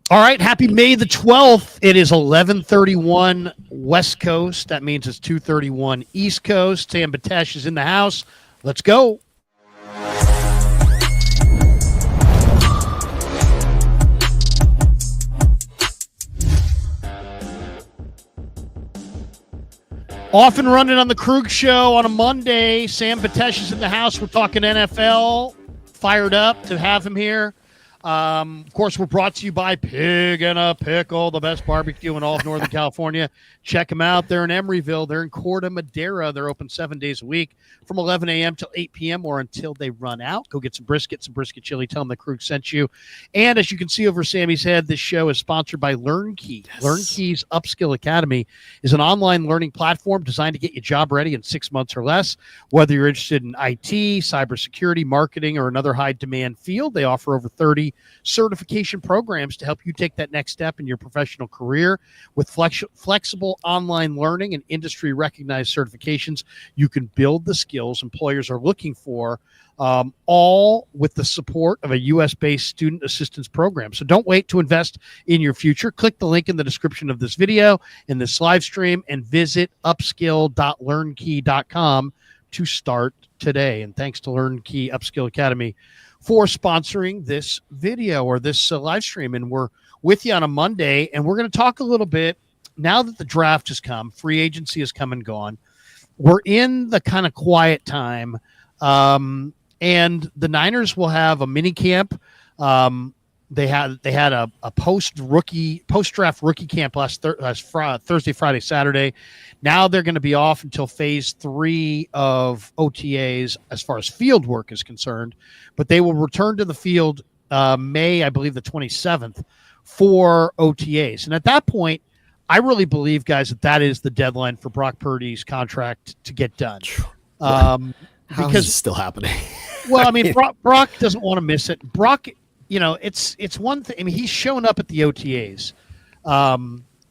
All right, happy May the 12th. It is 11:31 West Coast. That means it's 2:31 East Coast. Sam Batesh is in the house. Let's go. Off and running on the Krug Show on a Monday. Sam Batesh is in the house. We're talking NFL. Fired up to have him here. Of course, we're brought to you by Pig and a Pickle, the best barbecue in all of Northern California. Check them out. They're in Emeryville. They're in Corte Madera. They're open 7 days a week from 11 a.m. till 8 p.m. or until they run out. Go get some brisket chili. Tell them the Krug sent you. And as you can see over Sammy's head, this show is sponsored by LearnKey. Yes. LearnKey's Upskill Academy is an online learning platform designed to get you job ready in 6 months or less. Whether you're interested in IT, cybersecurity, marketing, or another high-demand field, they offer over 30 certification programs to help you take that next step in your professional career. With flexible online learning and industry recognized certifications, you can build the skills employers are looking for, all with the support of a U.S.-based student assistance program. So don't wait to invest in your future. Click the link in the description of this video, in this live stream, and visit upskill.learnkey.com to start today. And thanks to LearnKey Upskill Academy for sponsoring this video or this live stream. And we're with you on a Monday, and we're going to talk a little bit now that the draft has come, free agency has come and gone. We're in the kind of quiet time, and the Niners will have a mini camp. They had a post-draft rookie camp last Thursday, Friday, Saturday. Now they're going to be off until phase 3 of OTAs as far as field work is concerned, but they will return to the field May, I believe, the 27th for OTAs. And at that point, I really believe, guys, that is the deadline for Brock Purdy's contract to get done. How because is it still happening? Well, I mean, Brock doesn't want to miss it. Brock, it's one thing. I mean, he's shown up at the OTAs,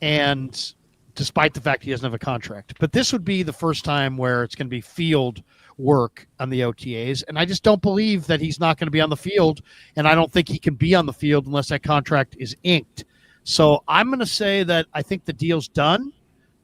and despite the fact he doesn't have a contract, but this would be the first time where it's going to be field work on the OTAs, and I just don't believe that he's not going to be on the field, and I don't think he can be on the field unless that contract is inked. So I'm going to say that I think the deal's done,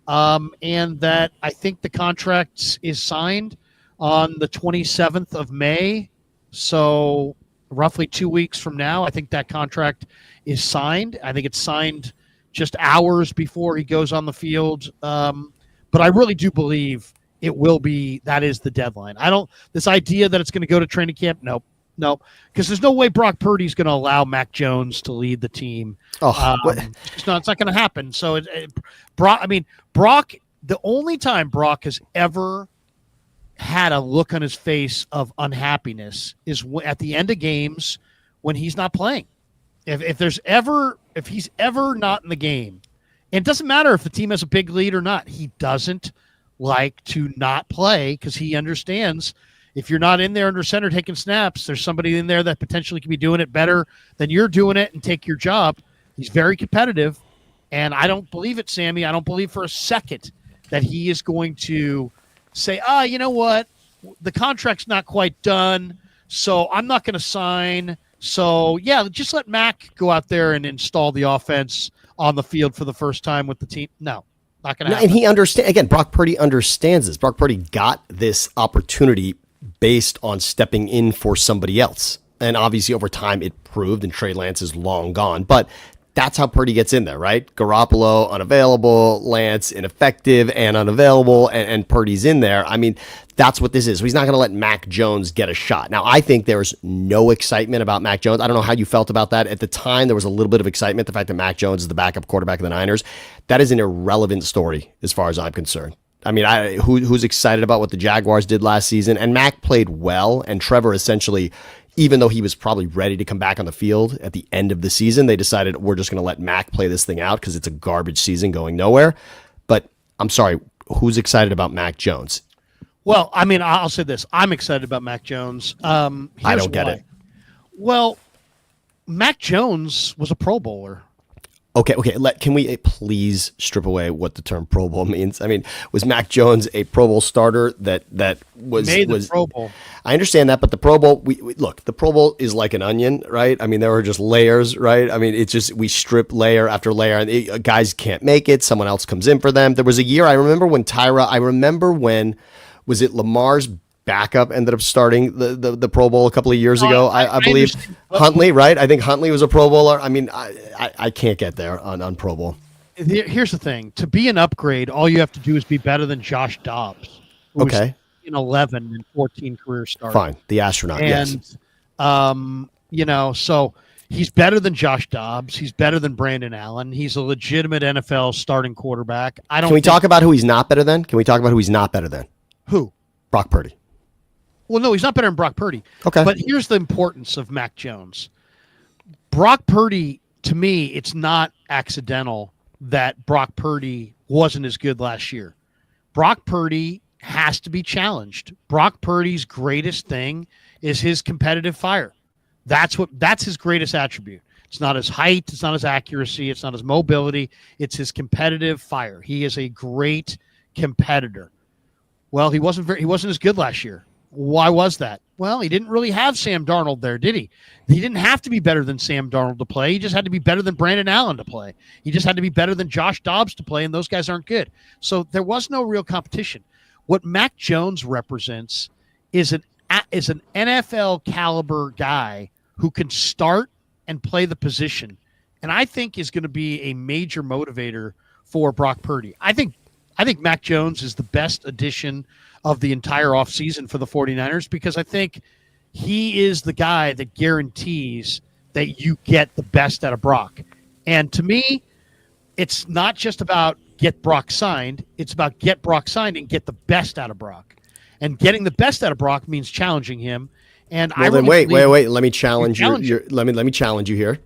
and that I think the contract is signed on the 27th of May. So roughly 2 weeks from now, I think that contract is signed. I think it's signed just hours before he goes on the field. But I really do believe it will be, that is the deadline. This idea that it's going to go to training camp, nope, because there's no way Brock Purdy's going to allow Mac Jones to lead the team. It's not going to happen. So Brock, the only time Brock has ever had a look on his face of unhappiness is at the end of games when he's not playing. If he's ever not in the game, and it doesn't matter if the team has a big lead or not, he doesn't like to not play because he understands if you're not in there under center taking snaps, there's somebody in there that potentially can be doing it better than you're doing it and take your job. He's very competitive, and I don't believe it, Sammy. I don't believe for a second that he is going to say, you know what, the contract's not quite done, so I'm not going to sign. So, yeah, just let Mac go out there and install the offense on the field for the first time with the team. No, not going to happen. And he understands. Again, Brock Purdy understands this. Brock Purdy got this opportunity based on stepping in for somebody else. And obviously, over time, it proved, and Trey Lance is long gone. But that's how Purdy gets in there, right? Garoppolo unavailable, Lance ineffective and unavailable, and Purdy's in there. I mean, that's what this is. So he's not going to let Mac Jones get a shot. Now, I think there's no excitement about Mac Jones. I don't know how you felt about that. At the time, there was a little bit of excitement, the fact that Mac Jones is the backup quarterback of the Niners. That is an irrelevant story as far as I'm concerned. I mean, who's excited about what the Jaguars did last season? And Mac played well, and Trevor essentially, even though he was probably ready to come back on the field at the end of the season, they decided we're just going to let Mac play this thing out because it's a garbage season going nowhere. But I'm sorry, who's excited about Mac Jones? Well, I mean, I'll say this. I'm excited about Mac Jones. I don't get it. Well, Mac Jones was a Pro Bowler. Okay. Can we please strip away what the term Pro Bowl means? I mean, was Mac Jones a Pro Bowl starter that was Made the Pro Bowl? I understand that, but the Pro Bowl, we look, the Pro Bowl is like an onion, right? I mean, there were just layers, right? I mean, it's just we strip layer after layer, and guys can't make it. Someone else comes in for them. There was a year I remember when was it Lamar's backup ended up starting the Pro Bowl a couple of years ago. I believe Huntley, right? I think Huntley was a Pro Bowler. I mean, I can't get there on Pro Bowl. Here's the thing: to be an upgrade, all you have to do is be better than Josh Dobbs. Okay. In 11 and 14 career starts. Fine, the astronaut. And yes. So he's better than Josh Dobbs. He's better than Brandon Allen. He's a legitimate NFL starting quarterback. Can we talk about who he's not better than? Who? Brock Purdy. Well, no, he's not better than Brock Purdy. Okay. But here's the importance of Mac Jones. Brock Purdy, to me, it's not accidental that Brock Purdy wasn't as good last year. Brock Purdy has to be challenged. Brock Purdy's greatest thing is his competitive fire. That's his greatest attribute. It's not his height, it's not his accuracy, it's not his mobility, it's his competitive fire. He is a great competitor. Well, he wasn't as good last year. Why was that? Well, he didn't really have Sam Darnold there, did he? He didn't have to be better than Sam Darnold to play. He just had to be better than Brandon Allen to play. He just had to be better than Josh Dobbs to play, and those guys aren't good. So there was no real competition. What Mac Jones represents is an NFL caliber guy who can start and play the position, and I think is going to be a major motivator for Brock Purdy. I think Mac Jones is the best addition of the entire offseason for the 49ers because I think he is the guy that guarantees that you get the best out of Brock. And to me, it's not just about get Brock signed. It's about get Brock signed and get the best out of Brock. And getting the best out of Brock means challenging him. And well, then wait. Let me challenge you. Let me challenge you here.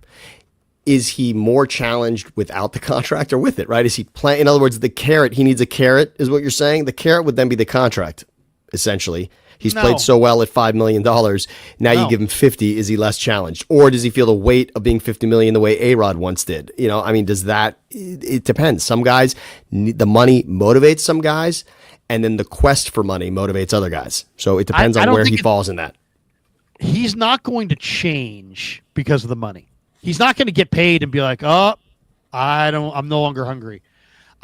Is he more challenged without the contract or with it, right? Is he playing? In other words, the carrot, he needs a carrot, is what you're saying? The carrot would then be the contract, essentially. He's played so well at $5 million. Now you give him 50. Is he less challenged? Or does he feel the weight of being 50 million the way A-Rod once did? I mean, it depends. Some guys, the money motivates some guys, and then the quest for money motivates other guys. So it depends on where he falls in that. He's not going to change because of the money. He's not going to get paid and be like, oh, I'm no longer hungry.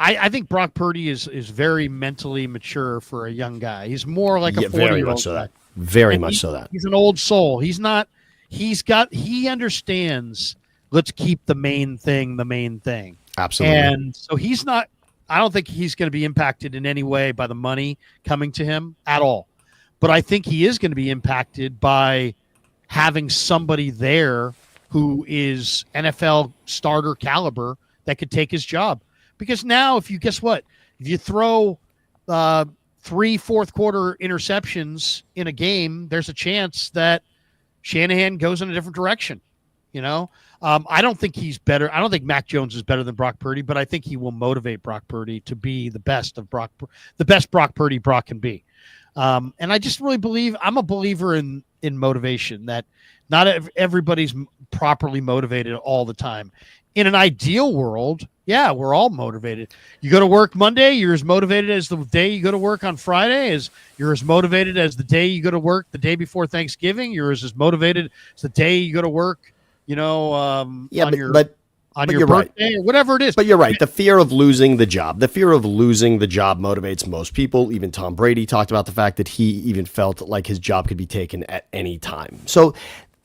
I think Brock Purdy is very mentally mature for a young guy. He's more like a 40-year-old very much so that. Very much so that. He's an old soul. He understands, let's keep the main thing. Absolutely. And so I don't think he's going to be impacted in any way by the money coming to him at all. But I think he is going to be impacted by having somebody there who is NFL starter caliber that could take his job. Because now if you throw 3 fourth quarter interceptions in a game, there's a chance that Shanahan goes in a different direction. I don't think he's better. I don't think Mac Jones is better than Brock Purdy, but I think he will motivate Brock Purdy to be the best Brock Purdy Brock can be. And I just really believe, I'm a believer in motivation, that not everybody's properly motivated all the time. In an ideal world, yeah, we're all motivated. You go to work Monday, you're as motivated as the day you go to work on Friday, you're as motivated as the day you go to work the day before Thanksgiving, you're as motivated as the day you go to work, on your birthday or whatever it is. But you're right. The fear of losing the job motivates most people. Even Tom Brady talked about the fact that he even felt like his job could be taken at any time. So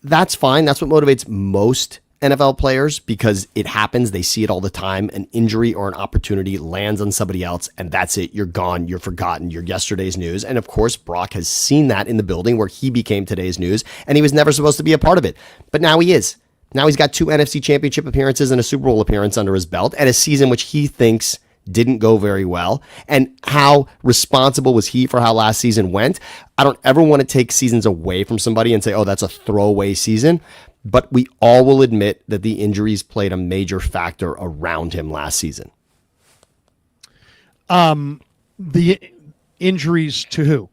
that's fine. That's what motivates most NFL players because it happens. They see it all the time. An injury or an opportunity lands on somebody else, and that's it. You're gone. You're forgotten. You're yesterday's news. And of course, Brock has seen that in the building where he became today's news, and he was never supposed to be a part of it. But now he is. Now he's got 2 NFC Championship appearances and a Super Bowl appearance under his belt, and a season which he thinks didn't go very well. And how responsible was he for how last season went? I don't ever want to take seasons away from somebody and say, oh, that's a throwaway season. But we all will admit that the injuries played a major factor around him last season. The injuries to who?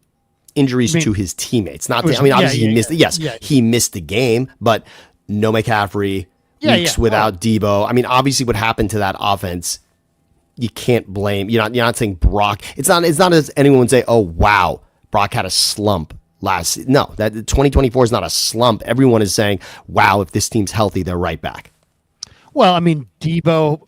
Injuries to his teammates. Obviously he missed. Yes, he missed the game, but no McCaffrey. weeks without Debo. I mean, obviously what happened to that offense, you can't blame. You're not saying Brock. It's not as anyone would say, oh, wow, Brock had a slump no, that 2024 is not a slump. Everyone is saying, wow, if this team's healthy, they're right back. Well, I mean, Debo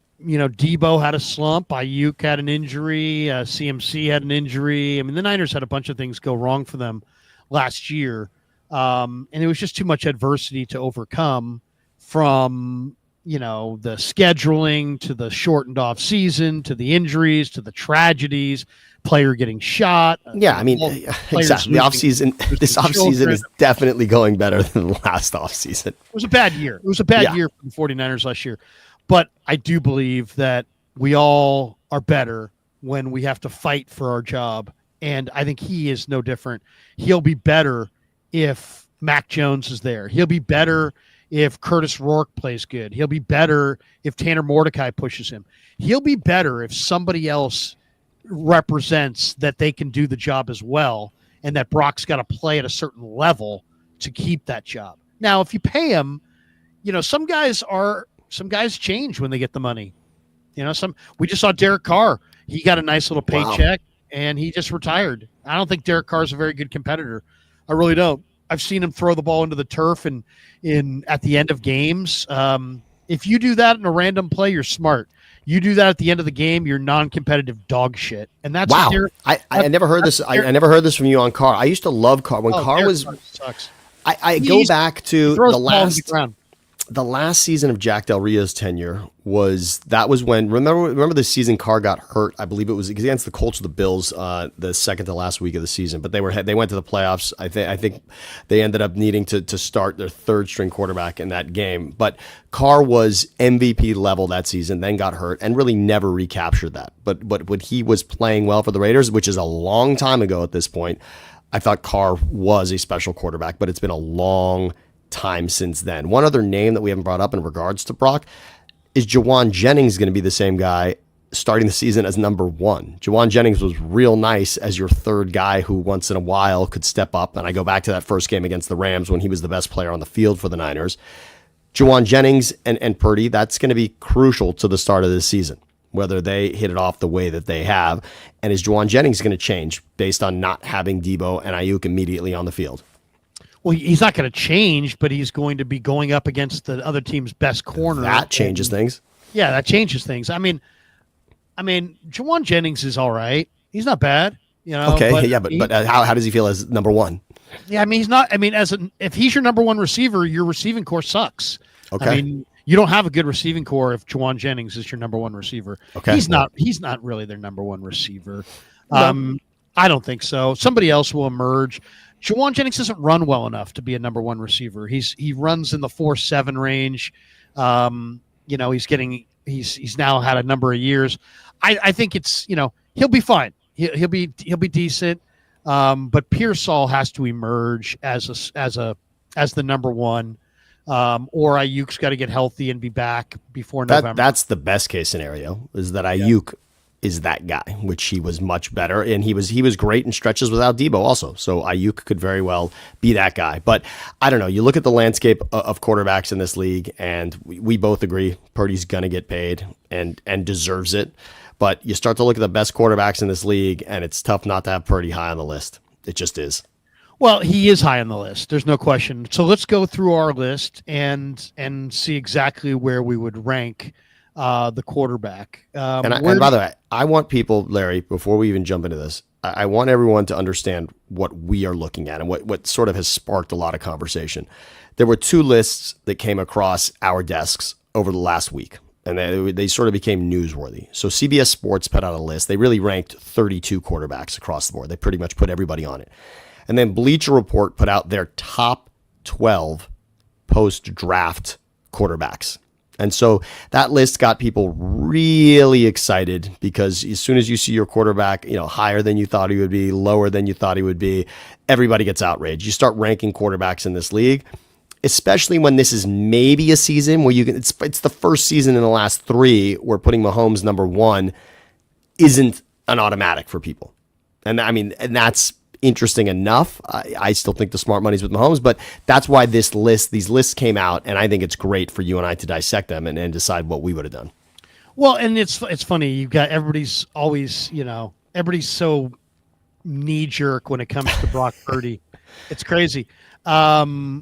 had a slump. Ayuk had an injury. CMC had an injury. I mean, the Niners had a bunch of things go wrong for them last year. And it was just too much adversity to overcome, from, the scheduling to the shortened off season, to the injuries, to the tragedies, player getting shot. Yeah, I mean, exactly. This offseason is definitely going better than the last offseason. It was a bad year. It was a bad year for the 49ers last year. But I do believe that we all are better when we have to fight for our job. And I think he is no different. He'll be better if Mac Jones is there. He'll be better if Curtis Rourke plays good. He'll be better if Tanner Mordecai pushes him. He'll be better if somebody else represents that they can do the job as well, and that Brock's got to play at a certain level to keep that job. Now, if you pay him, some guys change when they get the money. We just saw Derek Carr. He got a nice little paycheck and he just retired. I don't think Derek Carr is a very good competitor. I really don't. I've seen him throw the ball into the turf and at the end of games. If you do that in a random play, you're smart. You do that at the end of the game, you're non-competitive dog shit. And that's I never heard this. I never heard this from you on Carr. I used to love Carr when Carr was. Sucks. I go back to the last season of Jack Del Rio's tenure was when remember the season Carr got hurt. I believe it was against the Colts or the Bills, the second to last week of the season. But they went to the playoffs. I think they ended up needing to start their third string quarterback in that game. But Carr was MVP level that season, then got hurt and really never recaptured that. But when he was playing well for the Raiders, which is a long time ago at this point, I thought Carr was a special quarterback. But it's been a long time since then. One other name that we haven't brought up in regards to Brock is Jawan Jennings going to be the same guy starting the season as number one. Jawan Jennings was real nice as your third guy who once in a while could step up. And I go back to that first game against the Rams when he was the best player on the field for the Niners. Jawan Jennings and Purdy, that's going to be crucial to the start of this season, whether they hit it off the way that they have. And is Jawan Jennings going to change based on not having Debo and Ayuk immediately on the field? Well, he's not going to change, but he's going to be going up against the other team's best corner. That changes things. Yeah, that changes things. I mean, Jawan Jennings is all right. He's not bad, Okay, but how does he feel as number one? Yeah, he's not. If he's your number one receiver, your receiving core sucks. Okay. You don't have a good receiving core if Jawan Jennings is your number one receiver. Okay. He's not really their number one receiver. No. I don't think so. Somebody else will emerge. Jawan Jennings doesn't run well enough to be a number one receiver. He runs in the 4.7 range. He's now had a number of years. I think it's he'll be fine. He'll be decent. But Pearsall has to emerge as the number one. Or Ayuk's got to get healthy and be back before November. That's the best case scenario, is that Ayuk is that guy, which he was much better, and he was great in stretches without Debo also. So Ayuk could very well be that guy. But I don't know. You look at the landscape of quarterbacks in this league, and we both agree Purdy's going to get paid and deserves it. But you start to look at the best quarterbacks in this league, and it's tough not to have Purdy high on the list. It just is. Well, he is high on the list. There's no question. So let's go through our list and see exactly where we would rank the quarterback. And by the way, I want people, Larry, before we even jump into this, I want everyone to understand what we are looking at and what sort of has sparked a lot of conversation. There were two lists that came across our desks over the last week, and they sort of became newsworthy. So CBS Sports put out a list. They really ranked 32 quarterbacks across the board. They pretty much put everybody on it. And then Bleacher Report put out their top 12 post-draft quarterbacks. And so that list got people really excited, because as soon as you see your quarterback, higher than you thought he would be, lower than you thought he would be, everybody gets outraged. You start ranking quarterbacks in this league, especially when this is maybe a season where it's the first season in the last three where putting Mahomes number one isn't an automatic for people. And that's interesting enough. I still think the smart money's with Mahomes, but that's why these lists came out, and I think it's great for you and I to dissect them and decide what we would have done. Well, and it's funny. You've got everybody's always, everybody's so knee jerk when it comes to Brock Purdy. It's crazy. Let's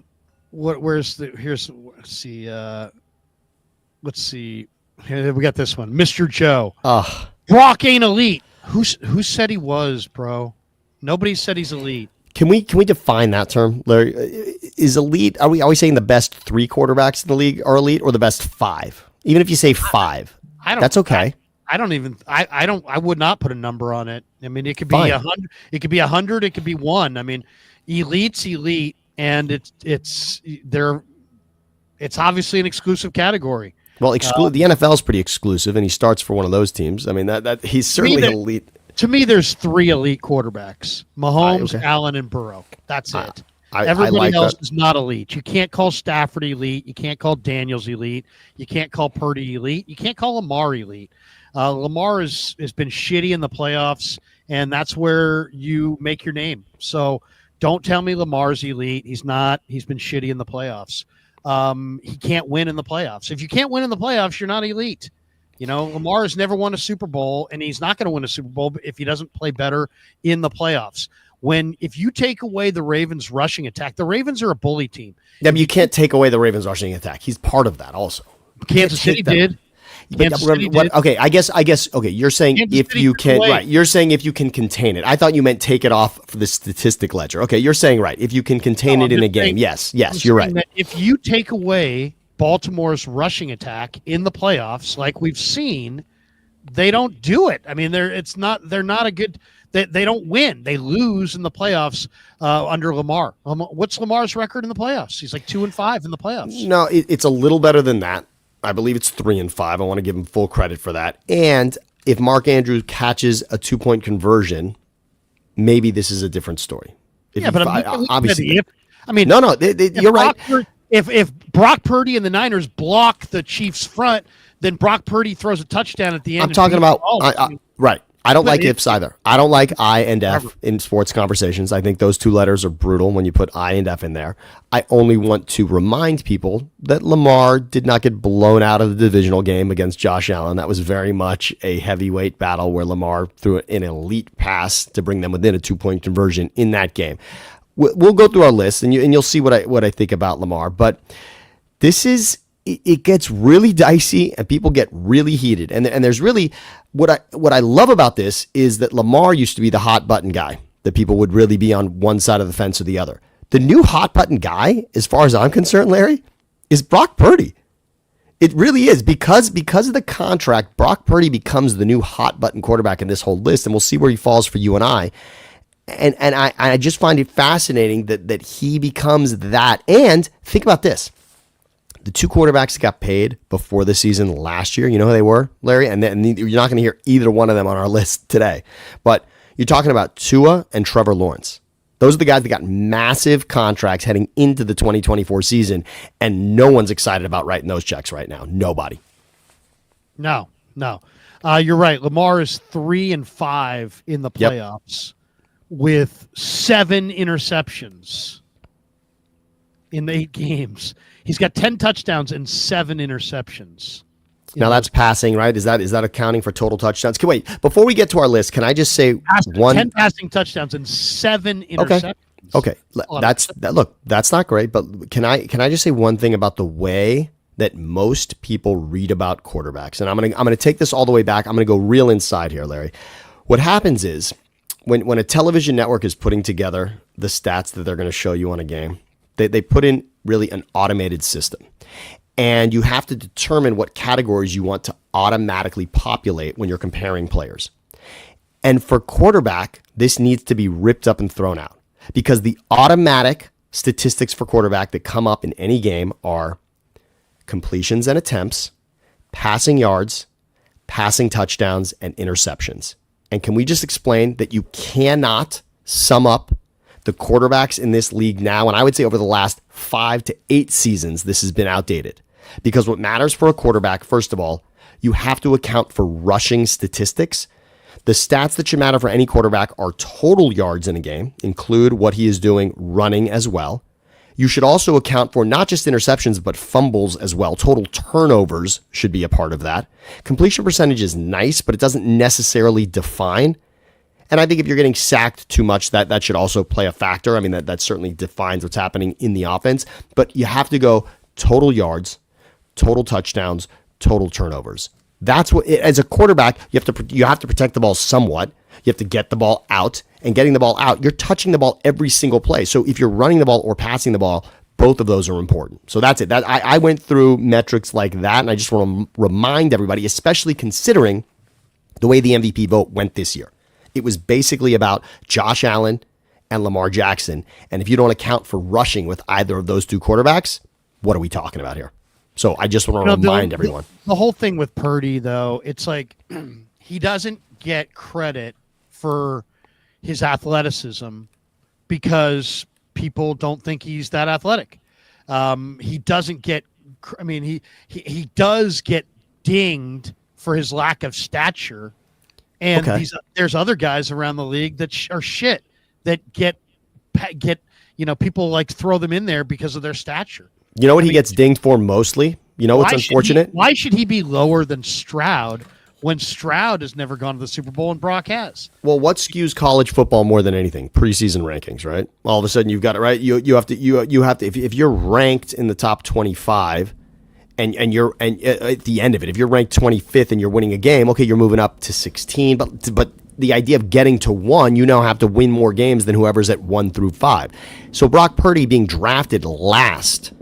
see. Here, we got this one. Mr. Joe. Brock ain't elite. Who said he was, bro? Nobody said he's elite. Can we define that term, Larry? Is elite? Are we saying the best 3 quarterbacks in the league are elite, or the best 5? Even if you say 5, that's okay. I would not put a number on it. I mean, it could be 100. It could be 100. It could be 1. I mean, elite's elite, and it's obviously an exclusive category. Well, the NFL is pretty exclusive, and he starts for one of those teams. I mean, that he's certainly elite. To me, there's 3 elite quarterbacks: Mahomes, Allen, and Burrow. That's it. Everybody else is not elite. You can't call Stafford elite. You can't call Daniels elite. You can't call Purdy elite. You can't call Lamar elite. Lamar has been shitty in the playoffs, and that's where you make your name. So don't tell me Lamar's elite. He's not. He's been shitty in the playoffs. He can't win in the playoffs. If you can't win in the playoffs, you're not elite. Lamar has never won a Super Bowl, and he's not going to win a Super Bowl if he doesn't play better in the playoffs. If you take away the Ravens' rushing attack, the Ravens are a bully team. Yeah, but you can't take away the Ravens' rushing attack. He's part of that also. Kansas City did. Okay, I guess. Okay, you're saying if you can, right? You're saying if you can contain it. I thought you meant take it off for the statistic ledger. Okay, you're saying right. If you can contain it in a game, yes, you're right. If you take away Baltimore's rushing attack in the playoffs, like we've seen, they don't do it. I mean, they're not a good. They don't win. They lose in the playoffs under Lamar. What's Lamar's record in the playoffs? He's like 2-5 in the playoffs. No, it's a little better than that. I believe it's 3-5. I want to give him full credit for that. And if Mark Andrews catches a 2-point conversion, maybe this is a different story. Obviously, you're right. If Brock Purdy and the Niners block the Chiefs' front, then Brock Purdy throws a touchdown at the end. I'm talking about right. I don't like ifs either. I don't like I and F in sports conversations. I think those 2 letters are brutal when you put I and F in there. I only want to remind people that Lamar did not get blown out of the divisional game against Josh Allen. That was very much a heavyweight battle where Lamar threw an elite pass to bring them within a 2-point conversion in that game. We'll go through our list, and you'll see what I think about Lamar. But this is it gets really dicey, and people get really heated. And there's really what I love about this is that Lamar used to be the hot button guy, that people would really be on one side of the fence or the other. The new hot button guy, as far as I'm concerned, Larry, is Brock Purdy. It really is because of the contract. Brock Purdy becomes the new hot button quarterback in this whole list, and we'll see where he falls for you and I. And I just find it fascinating that he becomes that. And think about this. The 2 quarterbacks that got paid before the season last year, you know who they were, Larry? And you're not going to hear either one of them on our list today. But you're talking about Tua and Trevor Lawrence. Those are the guys that got massive contracts heading into the 2024 season, and no one's excited about writing those checks right now. Nobody. No. You're right. Lamar is 3-5 in the playoffs with 7 interceptions in 8 games. He's got 10 touchdowns and 7 interceptions. Now that's passing, right? Is that accounting for total touchdowns? Wait, before we get to our list, can I just say 10 passing touchdowns and 7 interceptions? Okay. That's not great, but can I just say one thing about the way that most people read about quarterbacks? And I'm gonna take this all the way back. I'm gonna go real inside here, Larry. What happens is when a television network is putting together the stats that they're going to show you on a game, they put in really an automated system. And you have to determine what categories you want to automatically populate when you're comparing players. And for quarterback, this needs to be ripped up and thrown out because the automatic statistics for quarterback that come up in any game are completions and attempts, passing yards, passing touchdowns, and interceptions. And can we just explain that you cannot sum up the quarterbacks in this league now, and I would say over the last 5 to 8 seasons, this has been outdated. Because what matters for a quarterback, first of all, you have to account for rushing statistics. The stats that should matter for any quarterback are total yards in a game, include what he is doing running as well. You should also account for not just interceptions, but fumbles as well. Total turnovers should be a part of that. Completion percentage is nice, but it doesn't necessarily define. And I think if you're getting sacked too much, that should also play a factor. I mean, that certainly defines what's happening in the offense. But you have to go total yards, total touchdowns, total turnovers. That's what, as a quarterback, you have to protect the ball somewhat. You have to get the ball out, and getting the ball out, you're touching the ball every single play. So if you're running the ball or passing the ball, both of those are important. So that's it. I went through metrics like that, and I just want to remind everybody, especially considering the way the MVP vote went this year. It was basically about Josh Allen and Lamar Jackson. And if you don't account for rushing with either of those two quarterbacks, what are we talking about here? So I just want to remind everyone. The whole thing with Purdy, though, it's like he doesn't get credit for his athleticism because people don't think he's that athletic. He doesn't get, I mean, he does get dinged for his lack of stature. And there's other guys around the league that are shit that get, people like throw them in there because of their stature. You know what he gets dinged for mostly? You know what's unfortunate? Why should he be lower than Stroud when Stroud has never gone to the Super Bowl and Brock has? Well, what skews college football more than anything? Preseason rankings, right? All of a sudden you've got it right. You have to if you're ranked in the top 25 and at the end of it, if you're ranked 25th and you're winning a game, okay, you're moving up to 16, but the idea of getting to 1, you now have to win more games than whoever's at 1 through 5. So Brock Purdy being drafted last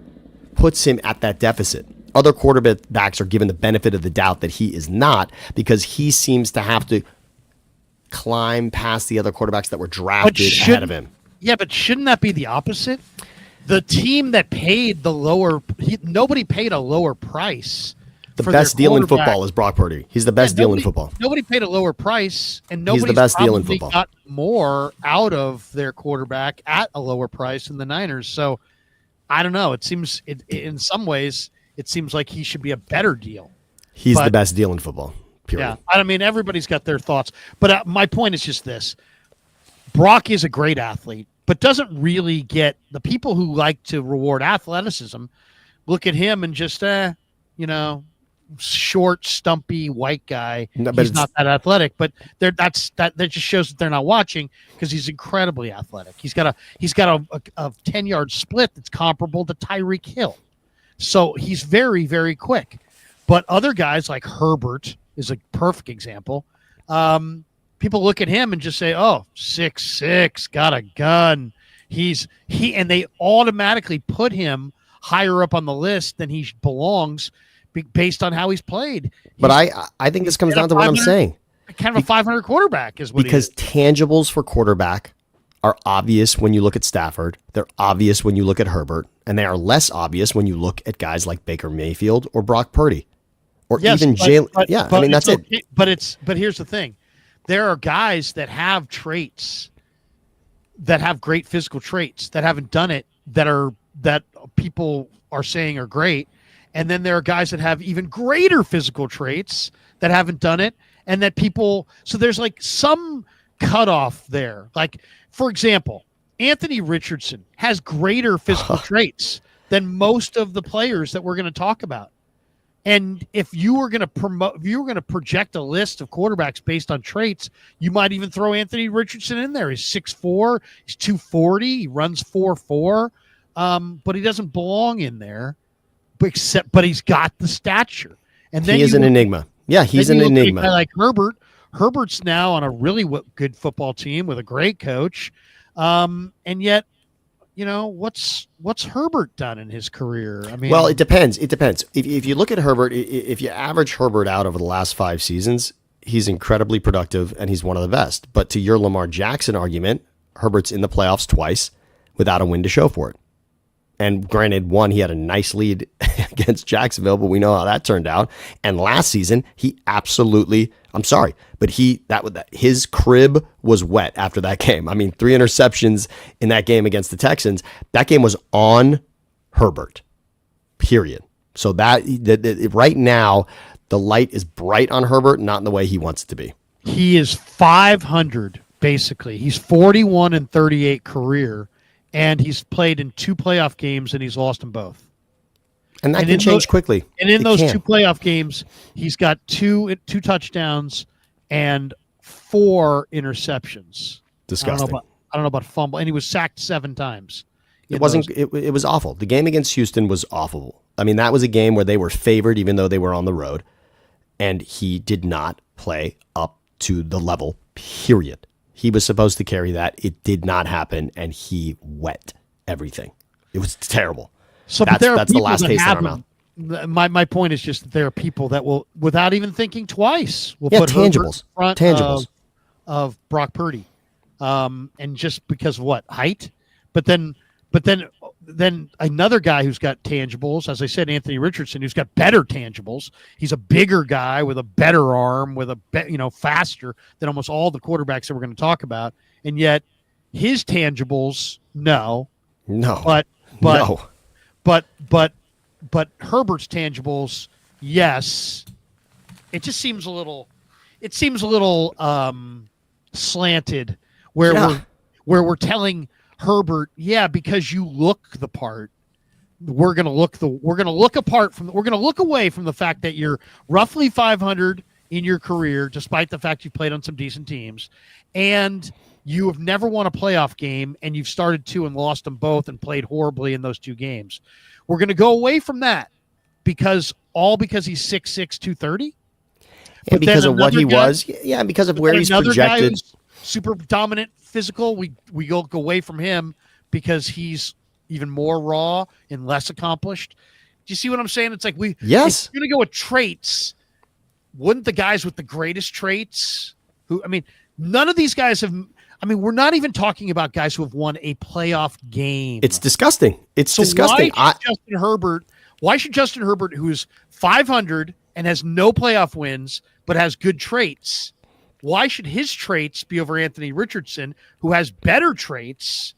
puts him at that deficit. Other quarterbacks are given the benefit of the doubt that he is not, because he seems to have to climb past the other quarterbacks that were drafted ahead of him. Yeah, but shouldn't that be the opposite? The team that paid nobody paid a lower price. The best deal in football is Brock Purdy. He's the best deal in football. Nobody paid a lower price, and nobody's the best deal in football. Got more out of their quarterback at a lower price than the Niners. So I don't know. It seems in some ways it seems like he should be a better deal. He's the best deal in football, period. Yeah, I mean, everybody's got their thoughts. But my point is just this. Brock is a great athlete, but doesn't really get – the people who like to reward athleticism look at him and just, short, stumpy, white guy. No, he's not that athletic. But that just shows that they're not watching because he's incredibly athletic. He's got a 10-yard split that's comparable to Tyreek Hill. So he's very, very quick. But other guys like Herbert is a perfect example. People look at him and just say, oh, 6'6", got a gun. And they automatically put him higher up on the list than he belongs based on how he's played. But I think this comes down to what I'm saying. Kind of a 500 quarterback is what because tangibles for quarterback are obvious when you look at Stafford. They're obvious when you look at Herbert, and they are less obvious when you look at guys like Baker Mayfield or Brock Purdy, or even Jalen. Yeah, I mean that's it. But here's the thing: there are guys that have traits, that have great physical traits, that haven't done it, that people are saying are great, and then there are guys that have even greater physical traits that haven't done it, and that people. So there's like some cutoff there, like. For example, Anthony Richardson has greater physical traits than most of the players that we're going to talk about. And if you were going to project a list of quarterbacks based on traits, you might even throw Anthony Richardson in there. He's 6'4", he's 240, he runs 4.4, but he doesn't belong in there. But he's got the stature. And then he is an enigma. Yeah, he's an enigma. At a guy like Herbert. Herbert's now on a really good football team with a great coach. And yet, what's Herbert done in his career? I mean, well, it depends. If you look at Herbert, if you average Herbert out over the last 5 seasons, he's incredibly productive and he's one of the best. But to your Lamar Jackson argument, Herbert's in the playoffs twice without a win to show for it. And granted, he had a nice lead against Jacksonville, but we know how that turned out. And last season, he absolutely, I'm sorry, but his crib was wet after that game. I mean, 3 interceptions in that game against the Texans. That game was on Herbert, period. So that right now, the light is bright on Herbert, not in the way he wants it to be. He is 500 basically. He's 41-38 career, and he's played in 2 playoff games and he's lost them both. And that can change quickly. And in those 2 playoff games, he's got two touchdowns and 4 interceptions. Disgusting. I don't know about fumble, and he was sacked 7 times. It was awful. The game against Houston was awful. I mean, that was a game where they were favored even though they were on the road, and he did not play up to the level, period. He was supposed to carry that. It did not happen, and he wet everything. It was terrible. So that's the last taste in our mouth. My point is just that there are people that will, without even thinking twice, will put tangibles. Herbert in front of Brock Purdy, and just because of what, height, but then another guy who's got tangibles, as I said, Anthony Richardson, who's got better tangibles. He's a bigger guy with a better arm, with faster than almost all the quarterbacks that we're going to talk about, and yet his tangibles, no, but Herbert's tangibles, yes. It just seems a little slanted where we're telling Herbert, because you look the part, we're going to look away from the fact that you're roughly 500 in your career, despite the fact you've played on some decent teams, and you have never won a playoff game, and you've started 2 and lost them both and played horribly in those 2 games. We're going to go away from that because he's 6'6", 230. And because of what he was, because of where he's projected. Guy who's super dominant physical, we go away from him because he's even more raw and less accomplished. Do you see what I'm saying? It's like if you're going to go with traits, wouldn't the guys with the greatest traits none of these guys have. We're not even talking about guys who have won a playoff game. It's disgusting. Disgusting. Why should Justin Herbert, who's 500 and has no playoff wins but has good traits, why should his traits be over Anthony Richardson, who has better traits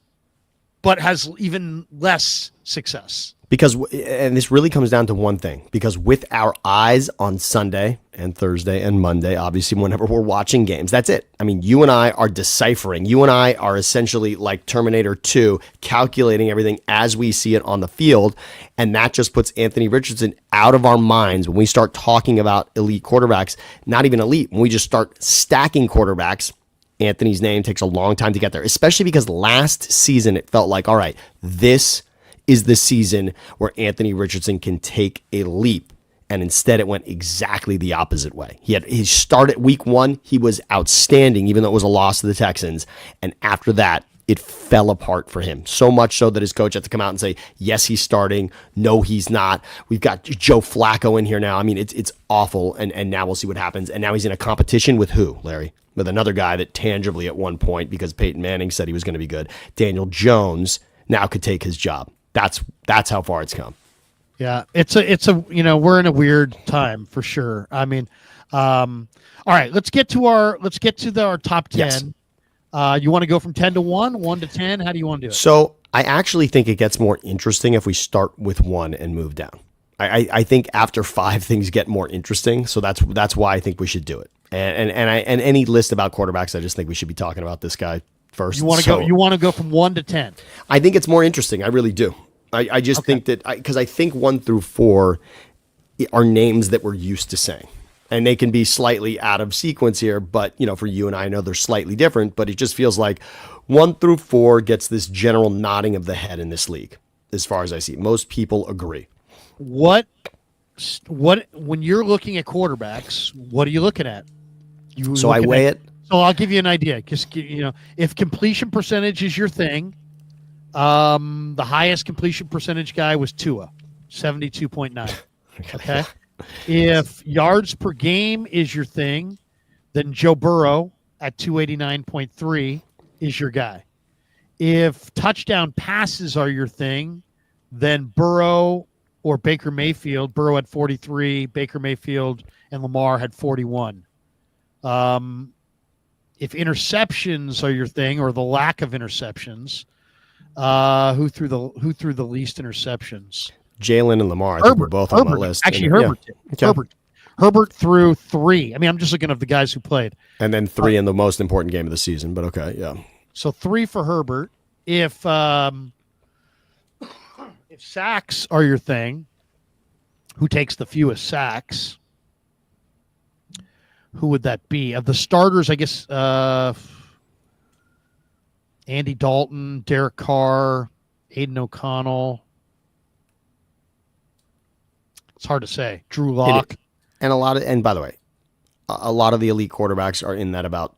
but has even less success? Because, and this really comes down to one thing, because with our eyes on Sunday and Thursday and Monday, obviously whenever we're watching games, that's it. I mean, you and I are deciphering. You and I are essentially like Terminator 2, calculating everything as we see it on the field, and that just puts Anthony Richardson out of our minds when we start talking about elite quarterbacks. Not even elite, when we just start stacking quarterbacks, Anthony's name takes a long time to get there, especially because last season it felt like, all right, this is the season where Anthony Richardson can take a leap. And instead it went exactly the opposite way. His start at week 1, he was outstanding, even though it was a loss to the Texans. And after that, it fell apart for him. So much so that his coach had to come out and say, yes, he's starting. No, he's not. We've got Joe Flacco in here now. I mean, it's awful. And now we'll see what happens. And now he's in a competition with who, Larry? With another guy that tangibly at one point, because Peyton Manning said he was going to be good, Daniel Jones now could take his job. That's how far it's come. Yeah, it's a we're in a weird time for sure. I mean, all right, let's get to our top 10. Yes. You want to go from 10 to 1, 1 to 10? How do you want to do it? So I actually think it gets more interesting if we start with 1 and move down. I think after 5 things get more interesting. So that's why I think we should do it. And any list about quarterbacks, I just think we should be talking about this guy first. You want to go from 1 to 10? I think it's more interesting. I really do. I just think that because I think 1 through 4 are names that we're used to saying, and they can be slightly out of sequence here. But for you and I know they're slightly different. But it just feels like 1 through 4 gets this general nodding of the head in this league, as far as I see. Most people agree. What when you're looking at quarterbacks, what are you looking at? I weigh it. So I'll give you an idea. Just if completion percentage is your thing. The highest completion percentage guy was Tua, 72.9. Okay. If yards per game is your thing, then Joe Burrow at 289.3 is your guy. If touchdown passes are your thing, then Burrow or Baker Mayfield. Burrow had 43, Baker Mayfield and Lamar had 41. If interceptions are your thing, or the lack of interceptions, who threw the least interceptions? Jalen and Lamar. I think we're both on that list. Actually, Herbert did. Okay. Herbert threw 3. I mean, I'm just looking at the guys who played. And then 3 in the most important game of the season, but okay, yeah. So 3 for Herbert. If sacks are your thing, who takes the fewest sacks? Who would that be? Of the starters, I guess Andy Dalton, Derek Carr, Aiden O'Connell. It's hard to say. Drew Lock. And by the way, a lot of the elite quarterbacks are in that about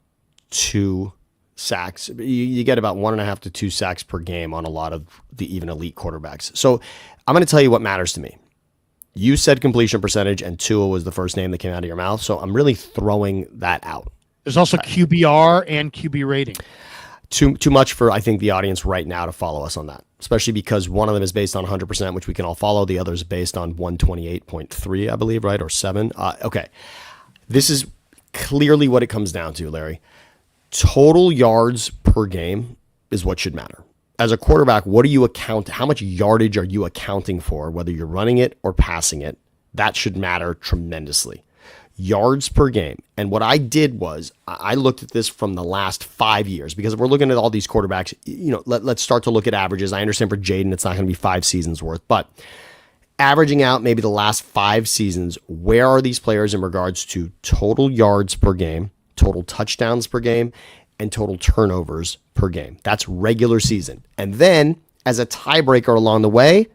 2 sacks. You get about 1.5 to 2 sacks per game on a lot of the even elite quarterbacks. So I'm going to tell you what matters to me. You said completion percentage, and Tua was the first name that came out of your mouth. So I'm really throwing that out. There's also QBR and QB rating. Too much for, I think, the audience right now to follow us on that, especially because one of them is based on 100%, which we can all follow. The other is based on 128.3, I believe, right? Or 7. Okay. This is clearly what it comes down to, Larry. Total yards per game is what should matter. As a quarterback, how much yardage are you accounting for, whether you're running it or passing it? That should matter tremendously. Yards per game. And what I did was I looked at this from the last 5 years, because if we're looking at all these quarterbacks, let's start to look at averages. I understand for Jaden, it's not going to be 5 seasons worth, but averaging out maybe the last 5 seasons, where are these players in regards to total yards per game, total touchdowns per game, and total turnovers per game? That's regular season. And then as a tiebreaker along the way,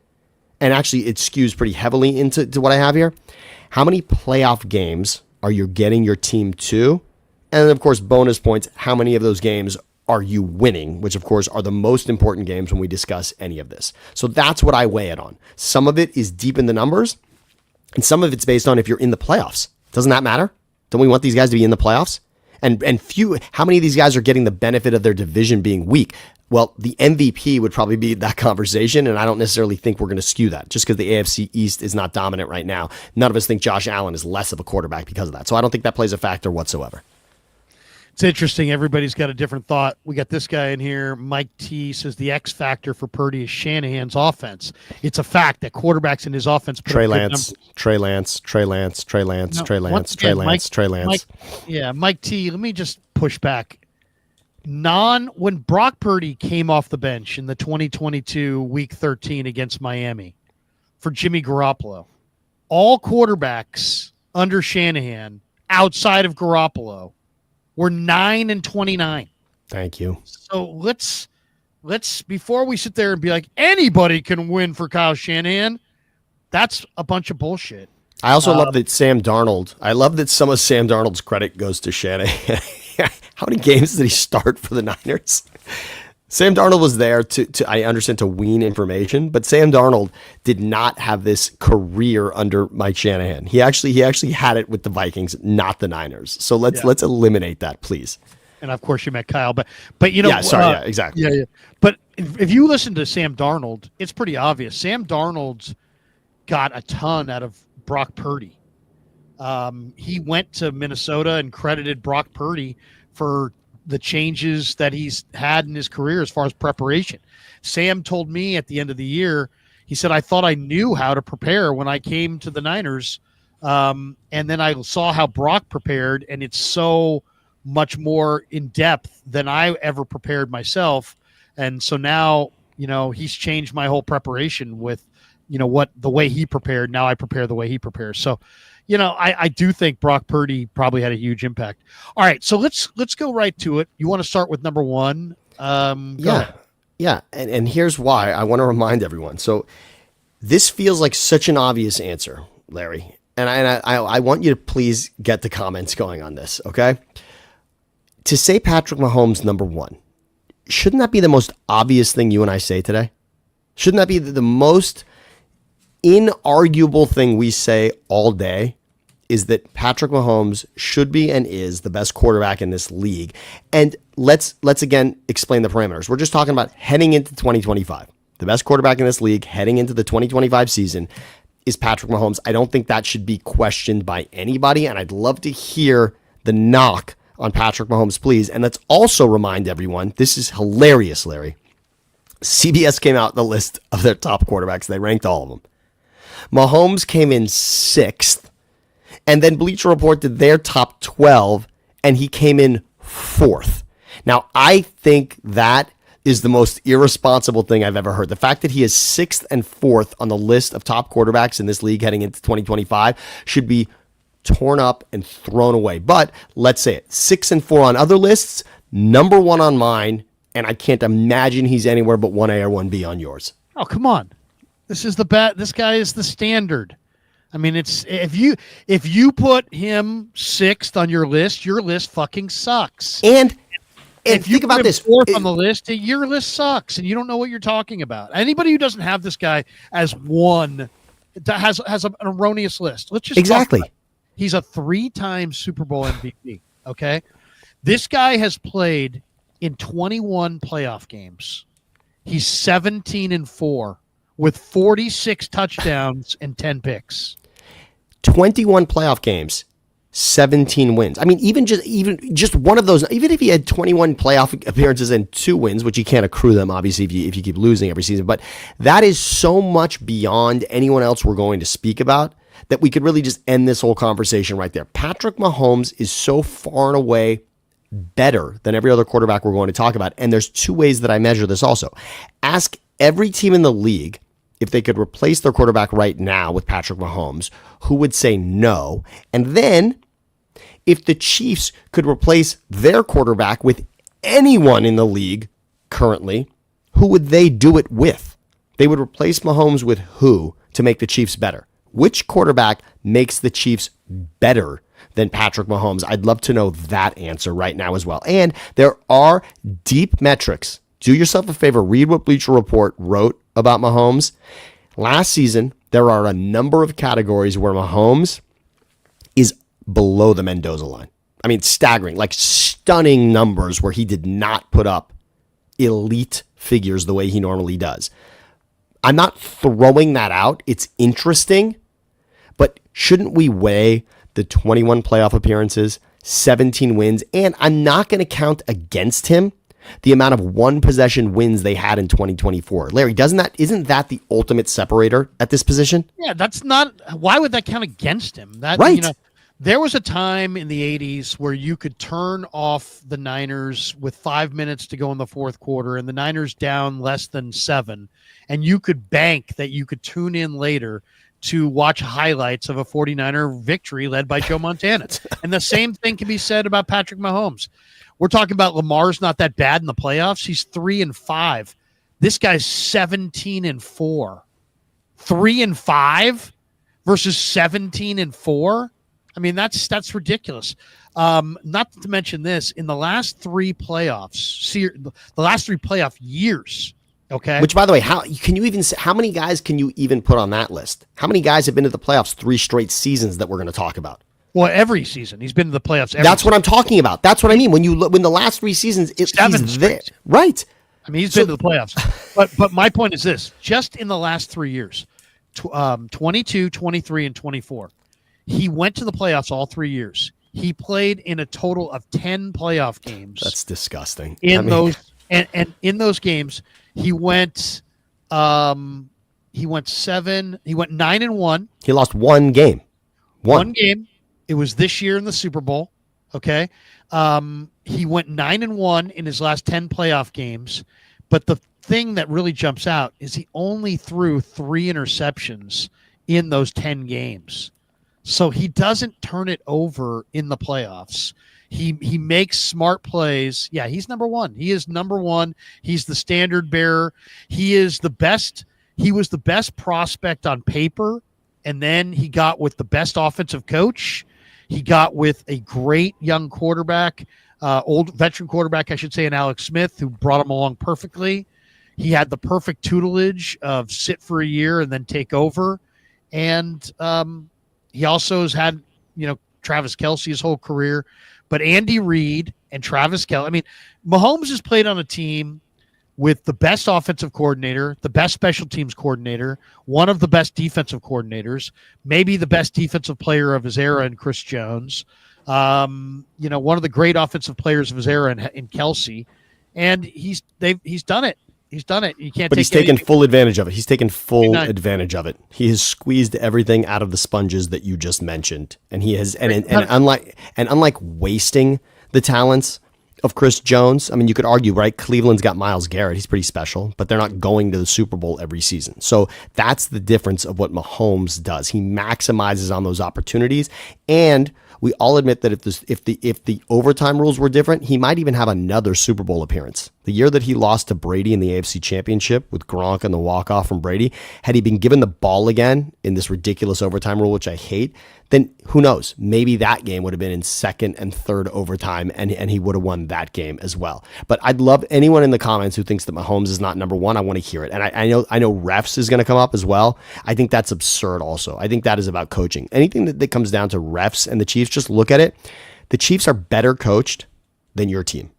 and actually it skews pretty heavily into what I have here, how many playoff games are you getting your team to? And then, of course, bonus points, how many of those games are you winning, which, of course, are the most important games when we discuss any of this. So that's what I weigh it on. Some of it is deep in the numbers, and some of it's based on if you're in the playoffs. Doesn't that matter? Don't we want these guys to be in the playoffs? And how many of these guys are getting the benefit of their division being weak? Well, the MVP would probably be that conversation, and I don't necessarily think we're going to skew that just because the AFC East is not dominant right now. None of us think Josh Allen is less of a quarterback because of that. So I don't think that plays a factor whatsoever. It's interesting. Everybody's got a different thought. We got this guy in here. Mike T says the X factor for Purdy is Shanahan's offense. It's a fact that quarterbacks in his offense. Trey Lance. Yeah, Mike T. Let me just push back. When Brock Purdy came off the bench in the 2022 Week 13 against Miami for Jimmy Garoppolo, all quarterbacks under Shanahan outside of Garoppolo were 9-29. Thank you. So let's before we sit there and be like anybody can win for Kyle Shanahan, that's a bunch of bullshit. I also love that I love that some of Sam Darnold's credit goes to Shanahan. How many games did he start for the Niners? Sam Darnold was there I understand, to wean information, but Sam Darnold did not have this career under Mike Shanahan. He actually had it with the Vikings, not the Niners. So let's eliminate that, please. And of course you met Kyle, but exactly. Yeah. But if you listen to Sam Darnold, it's pretty obvious. Sam Darnold's got a ton out of Brock Purdy. He went to Minnesota and credited Brock Purdy for the changes that he's had in his career as far as preparation. Sam told me at the end of the year, he said, I thought I knew how to prepare when I came to the Niners. And then I saw how Brock prepared, and it's so much more in depth than I ever prepared myself. And so now, he's changed my whole preparation with, the way he prepared. Now I prepare the way he prepares. So, I do think Brock Purdy probably had a huge impact. All right, so let's go right to it. You want to start with number one? Yeah. And here's why. I want to remind everyone. So this feels like such an obvious answer, Larry. And I want you to please get the comments going on this, okay? To say Patrick Mahomes number one, shouldn't that be the most obvious thing you and I say today? Shouldn't that be the most inarguable thing we say all day? Is that Patrick Mahomes should be and is the best quarterback in this league. And let's again explain the parameters. We're just talking about heading into 2025. The best quarterback in this league heading into the 2025 season is Patrick Mahomes. I don't think that should be questioned by anybody, and I'd love to hear the knock on Patrick Mahomes, please. And let's also remind everyone, this is hilarious, Larry. CBS came out the list of their top quarterbacks. They ranked all of them. Mahomes came in 6th. And then Bleacher Report did their top 12, and he came in 4th. Now, I think that is the most irresponsible thing I've ever heard. The fact that he is 6th and 4th on the list of top quarterbacks in this league heading into 2025 should be torn up and thrown away. But let's say it, 6 and 4 on other lists, number 1 on mine, and I can't imagine he's anywhere but 1A or 1B on yours. Oh, come on. This is the bet. This guy is the standard. I mean, it's if you put him 6th on your list fucking sucks. And if you think about this, 4th on the list, your list sucks, and you don't know what you're talking about. Anybody who doesn't have this guy as one has an erroneous list. Let's just exactly. He's a 3-time Super Bowl MVP. Okay, this guy has played in 21 playoff games. He's 17-4 with 46 touchdowns and 10 picks. 21 playoff games, 17 wins. I mean, even just one of those, even if he had 21 playoff appearances and 2 wins, which you can't accrue them, obviously, if you keep losing every season, but that is so much beyond anyone else we're going to speak about that we could really just end this whole conversation right there. Patrick Mahomes is so far and away better than every other quarterback we're going to talk about. And there's 2 ways that I measure this also. Ask every team in the league if they could replace their quarterback right now with Patrick Mahomes, who would say no? And then if the Chiefs could replace their quarterback with anyone in the league currently, who would they do it with? They would replace Mahomes with who to make the Chiefs better? Which quarterback makes the Chiefs better than Patrick Mahomes? I'd love to know that answer right now as well. And there are deep metrics. Do yourself a favor, read what Bleacher Report wrote about Mahomes. Last season, there are a number of categories where Mahomes is below the Mendoza line. I mean, staggering, like stunning numbers where he did not put up elite figures the way he normally does. I'm not throwing that out. It's interesting, but shouldn't we weigh the 21 playoff appearances, 17 wins, and I'm not going to count against him the amount of one possession wins they had in 2024. Larry, isn't that the ultimate separator at this position? Yeah, that's not. Why would that count against him? Right. There was a time in the 80s where you could turn off the Niners with 5 minutes to go in the fourth quarter and the Niners down less than 7, and you could bank that you could tune in later to watch highlights of a 49er victory led by Joe Montana. And the same thing can be said about Patrick Mahomes. We're talking about Lamar's not that bad in the playoffs. He's 3-5. This guy's 17-4. 3-5 versus 17-4. I mean, that's ridiculous. Not to mention this, in the last 3 playoffs, the last 3 playoff years. Okay. Which, by the way, how many guys can you even put on that list? How many guys have been to the playoffs 3 straight seasons that we're going to talk about? Well, every season he's been to the playoffs. That's what I'm talking about. That's what I mean. When the last 3 seasons, he's there, right? I mean, he's been to the playoffs. But my point is this: just in the last 3 years, 22, 23, and 24, he went to the playoffs all 3 years. He played in a total of 10 playoff games. That's disgusting. Those and in those games, he went 7. He went 9-1. He lost 1 game. One game. It was this year in the Super Bowl. Okay. He went 9-1 in his last 10 playoff games. But the thing that really jumps out is he only threw 3 interceptions in those 10 games. So he doesn't turn it over in the playoffs. He makes smart plays. Yeah, he's number 1. He is number 1. He's the standard bearer. He is the best. He was the best prospect on paper. And then he got with the best offensive coach. He got with a great young quarterback, old veteran quarterback, I should say, in Alex Smith, who brought him along perfectly. He had the perfect tutelage of sit for a year and then take over. And he also has had, Travis Kelce his whole career. But Andy Reid and Travis Kelce, I mean, Mahomes has played on a team with the best offensive coordinator, the best special teams coordinator, one of the best defensive coordinators, maybe the best defensive player of his era in Chris Jones, one of the great offensive players of his era in Kelce, and he's done it. He's done it. You can't. But take he's taken anything. full advantage of it. He's taken full 39. advantage of it. He has squeezed everything out of the sponges that you just mentioned, and he has. And unlike wasting the talents of Chris Jones, I mean, you could argue, right? Cleveland's got Myles Garrett. He's pretty special, but they're not going to the Super Bowl every season. So that's the difference of what Mahomes does. He maximizes on those opportunities, and we all admit that if the overtime rules were different, he might even have another Super Bowl appearance. The year that he lost to Brady in the AFC Championship with Gronk and the walk-off from Brady, had he been given the ball again in this ridiculous overtime rule, which I hate, then who knows? Maybe that game would have been in second and third overtime, and he would have won that game as well. But I'd love anyone in the comments who thinks that Mahomes is not number one. I want to hear it. And I know refs is going to come up as well. I think that's absurd also. I think that is about coaching. Anything that comes down to refs and the Chiefs, just look at it. The Chiefs are better coached than your team.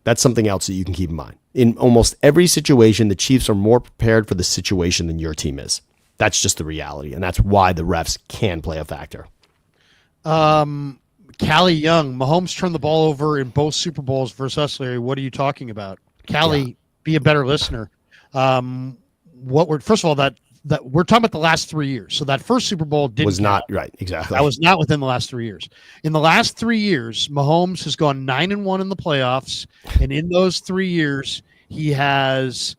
That's something else that you can keep in mind. In almost every situation, the Chiefs are more prepared for the situation than your team is. That's just the reality, and that's why the refs can play a factor. Callie Young, Mahomes turned the ball over in both Super Bowls versus us, Larry. What are you talking about? Callie, be a better listener. First of all, that we're talking about the last 3 years. So that first Super Bowl was not right. Exactly. That was not within the last 3 years. In the last 3 years, Mahomes has gone 9-1 in the playoffs, and in those 3 years, he has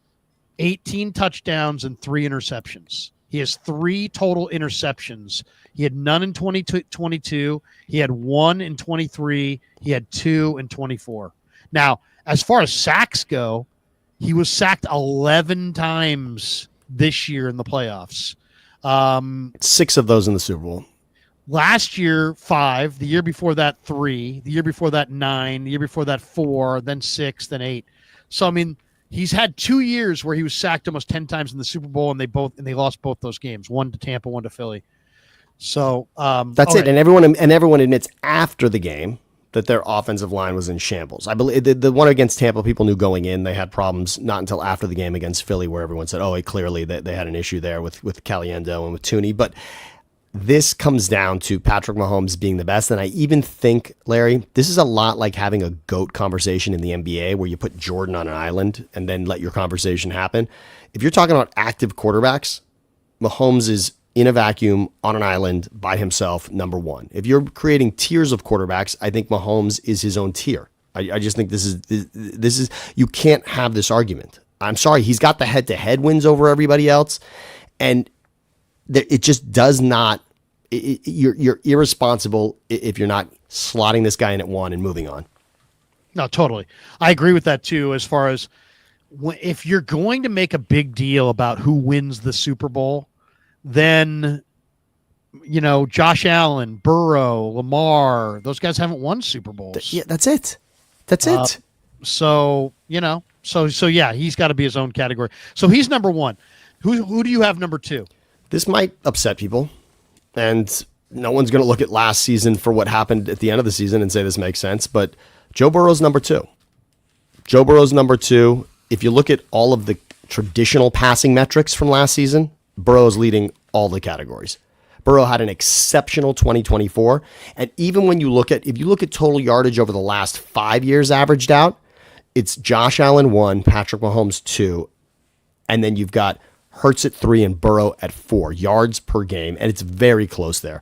18 touchdowns and 3 interceptions. He has 3 total interceptions. He had none in 2022. He had 1 in 23. He had 2 in 24. Now, as far as sacks go, he was sacked 11 times this year in the playoffs. 6 of those in the Super Bowl. Last year, 5. The year before that, 3. The year before that, 9. The year before that, 4. Then 6. Then 8. So, I mean, he's had 2 years where he was sacked almost 10 times in the Super Bowl, and they lost both those games. 1 to Tampa, 1 to Philly. So that's it. Right. And everyone admits after the game that their offensive line was in shambles. I believe the one against Tampa, people knew going in they had problems. Not until after the game against Philly, where everyone said, "Oh, clearly they had an issue there with Caliendo and with Tooney." But this comes down to Patrick Mahomes being the best. And I even think, Larry, this is a lot like having a GOAT conversation in the NBA, where you put Jordan on an island and then let your conversation happen. If you're talking about active quarterbacks, Mahomes is in a vacuum on an island by himself, number one. If you're creating tiers of quarterbacks, I think Mahomes is his own tier. I just think this is you can't have this argument. I'm sorry, he's got the head-to-head wins over everybody else, and it just does not. You're irresponsible if you're not slotting this guy in at 1 and moving on. No, totally. I agree with that too. As far as if you're going to make a big deal about who wins the Super Bowl, then, Josh Allen, Burrow, Lamar, those guys haven't won Super Bowls. Yeah, that's it. That's it. So yeah, he's got to be his own category. So he's number 1. Who do you have number 2? This might upset people, and no one's going to look at last season for what happened at the end of the season and say this makes sense, but Joe Burrow's number 2. Joe Burrow's number 2. If you look at all of the traditional passing metrics from last season, Burrow's leading all the categories. Burrow had an exceptional 2024. And even when if you look at total yardage over the last 5 years averaged out, it's Josh Allen 1, Patrick Mahomes 2, and then you've got Hurts at 3 and Burrow at 4 yards per game. And it's very close there.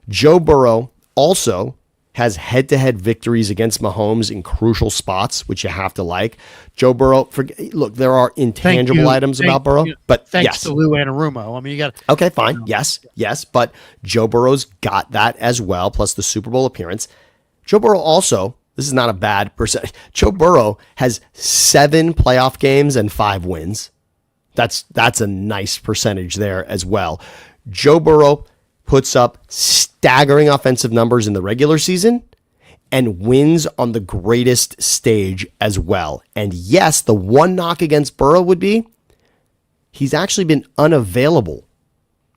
Joe Burrow also has head-to-head victories against Mahomes in crucial spots, which you have to like. Joe Burrow, look, there are intangible items about Burrow, but thanks to Lou Anarumo. I mean, you got okay, fine, yes, but Joe Burrow's got that as well, plus the Super Bowl appearance. Joe Burrow also, this is not a bad percent. Joe Burrow has 7 playoff games and 5 wins. That's a nice percentage there as well. Joe Burrow puts up staggering offensive numbers in the regular season and wins on the greatest stage as well. And yes, the one knock against Burrow would be he's actually been unavailable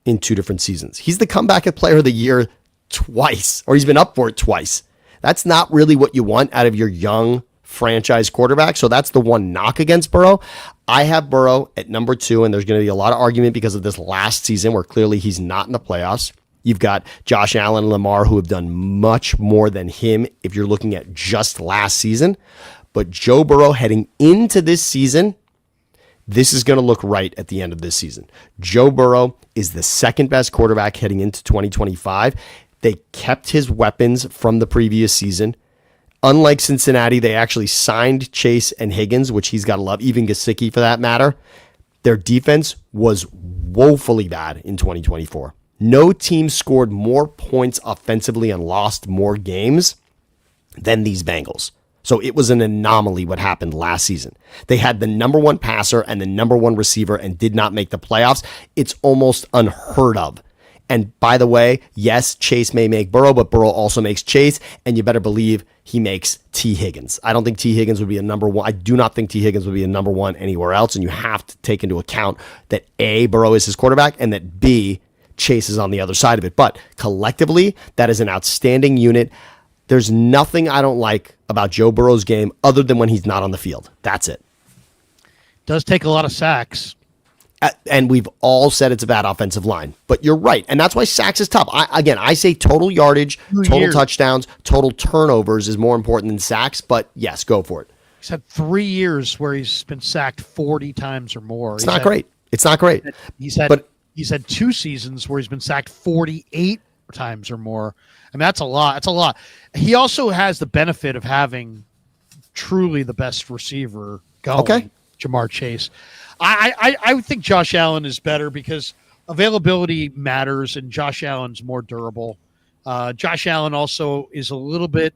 in 2 different seasons. He's the comeback player of the year twice, or he's been up for it twice. That's not really what you want out of your young franchise quarterback. So that's the one knock against Burrow. I have Burrow at number 2, and there's going to be a lot of argument because of this last season where clearly he's not in the playoffs. You've got Josh Allen and Lamar who have done much more than him if you're looking at just last season. But Joe Burrow heading into this season This is going to look right at the end of this season. Joe Burrow is the second best quarterback heading into 2025. They kept his weapons from the previous season. Unlike Cincinnati, they actually signed Chase and Higgins, which he's got to love, even Gesicki for that matter. Their defense was woefully bad in 2024. No team scored more points offensively and lost more games than these Bengals. So it was an anomaly what happened last season. They had the number one passer and the number one receiver and did not make the playoffs. It's almost unheard of. And by the way, yes, Chase may make Burrow, but Burrow also makes Chase, and you better believe he makes T. Higgins. I don't think T. Higgins would be a number one. I do not think T. Higgins would be a number one anywhere else, and you have to take into account that A, Burrow is his quarterback, and that B, Chase is on the other side of it. But collectively, that is an outstanding unit. There's nothing I don't like about Joe Burrow's game other than when he's not on the field. That's it. Does take a lot of sacks. And we've all said it's a bad offensive line. But you're right. And that's why sacks is tough. I say total yardage, total touchdowns, total turnovers is more important than sacks. But yes, go for it. He's had 3 years where he's been sacked 40 times or more. It's not great. It's not great. He's had 2 seasons where he's been sacked 48 times or more. I mean, that's a lot. That's a lot. He also has the benefit of having truly the best receiver going, okay. Jamar Chase. I would think Josh Allen is better because availability matters, and Josh Allen's more durable. Josh Allen also is a little bit,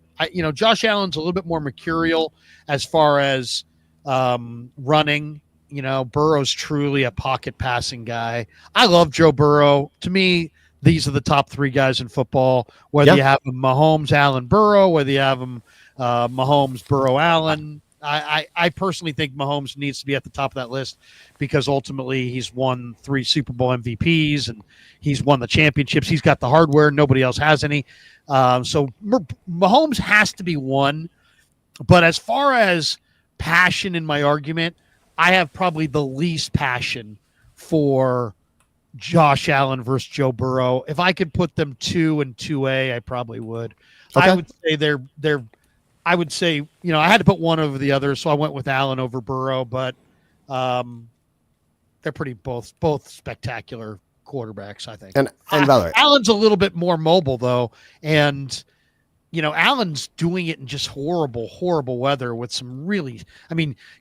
Josh Allen's a little bit more mercurial as far as running. Burrow's truly a pocket passing guy. I love Joe Burrow. To me, these are the top 3 guys in football, whether you have Mahomes, Allen, Burrow, whether you have them Mahomes, Burrow, Allen. I personally think Mahomes needs to be at the top of that list because ultimately he's won 3 Super Bowl MVPs and he's won the championships. He's got the hardware. Nobody else has any. So Mahomes has to be one. But as far as passion in my argument, I have probably the least passion for Josh Allen versus Joe Burrow. If I could put them 2 and 2A, I probably would. Okay. I would say I would say, I had to put one over the other, so I went with Allen over Burrow, but they're pretty both spectacular quarterbacks, I think. And by the way, Allen's a little bit more mobile though, and Allen's doing it in just horrible weather with some really,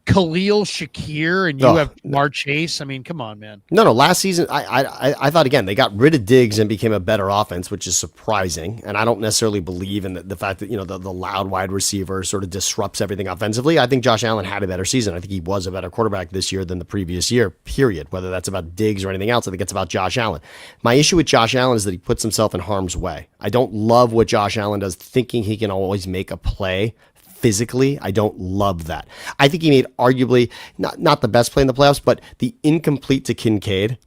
Khalil Shakir, and you have Jamar Chase. Come on, man. No. Last season, I thought, again, they got rid of Diggs and became a better offense, which is surprising. And I don't necessarily believe in the fact that, the loud wide receiver sort of disrupts everything offensively. I think Josh Allen had a better season. I think he was a better quarterback this year than the previous year, period. Whether that's about Diggs or anything else, I think it's about Josh Allen. My issue with Josh Allen is that he puts himself in harm's way. I don't love what Josh Allen does, thinking he can always make a play physically. I don't love that. I think he made arguably not the best play in the playoffs, but the incomplete to Kincaid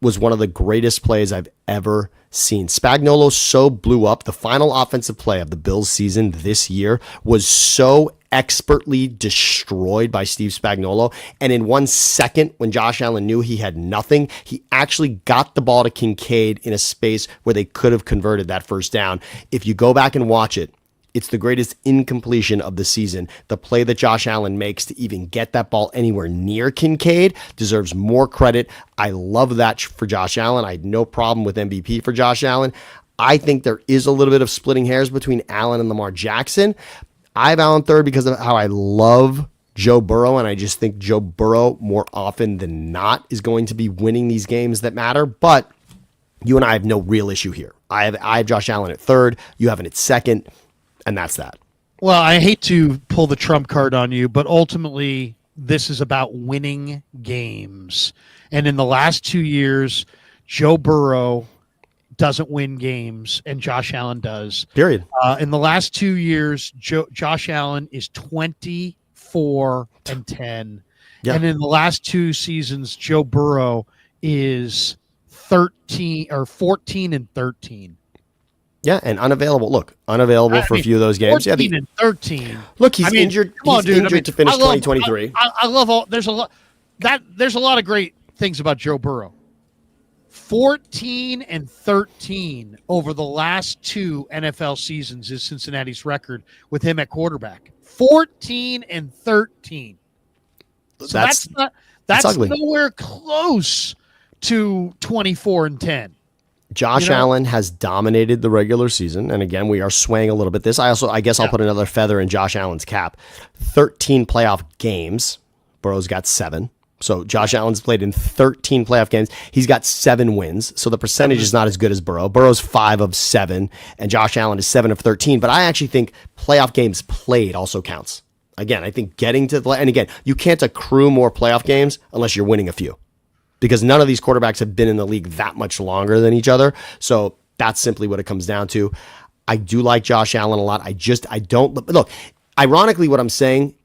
was one of the greatest plays I've ever seen. Spagnuolo so blew up. The final offensive play of the Bills season this year was so expertly destroyed by Steve Spagnuolo. And in 1 second, when Josh Allen knew he had nothing, he actually got the ball to Kincaid in a space where they could have converted that first down. If you go back and watch it, it's the greatest incompletion of the season. The play that Josh Allen makes to even get that ball anywhere near Kincaid deserves more credit. I love that for Josh Allen. I had no problem with MVP for Josh Allen. I think there is a little bit of splitting hairs between Allen and Lamar Jackson. I have Allen third because of how I love Joe Burrow, and I just think Joe Burrow more often than not is going to be winning these games that matter. But you and I have no real issue here. I have Josh Allen at third. You have him at second. And that's that. Well, I hate to pull the trump card on you, but ultimately this is about winning games. And in the last 2 years, Joe Burrow doesn't win games, and Josh Allen does. Period. In the last 2 years, Josh Allen is 24 and 10. Yeah. And in the last 2 seasons, Joe Burrow is 14 and 13. Yeah, and unavailable. Look, unavailable for a few of those games. 14 and 13. Look, he's injured. He's injured to finish 2023. I love all. There's a lot of great things about Joe Burrow. 14 and 13 over the last 2 NFL seasons is Cincinnati's record with him at quarterback. 14 and 13. So That's ugly. nowhere close to 24-10. Josh Allen has dominated the regular season, and again, we are swaying a little bit. I guess I'll put another feather in Josh Allen's cap. 13 playoff games. Burrow's got 7. So Josh Allen's played in 13 playoff games. He's got 7 wins. So the percentage is not as good as Burrow. Burrow's 5 of 7, and Josh Allen is 7 of 13. But I actually think playoff games played also counts. Again, I think getting to and again, you can't accrue more playoff games unless you're winning a few, because none of these quarterbacks have been in the league that much longer than each other. So that's simply what it comes down to. I do like Josh Allen a lot. I don't look. Ironically, what I'm saying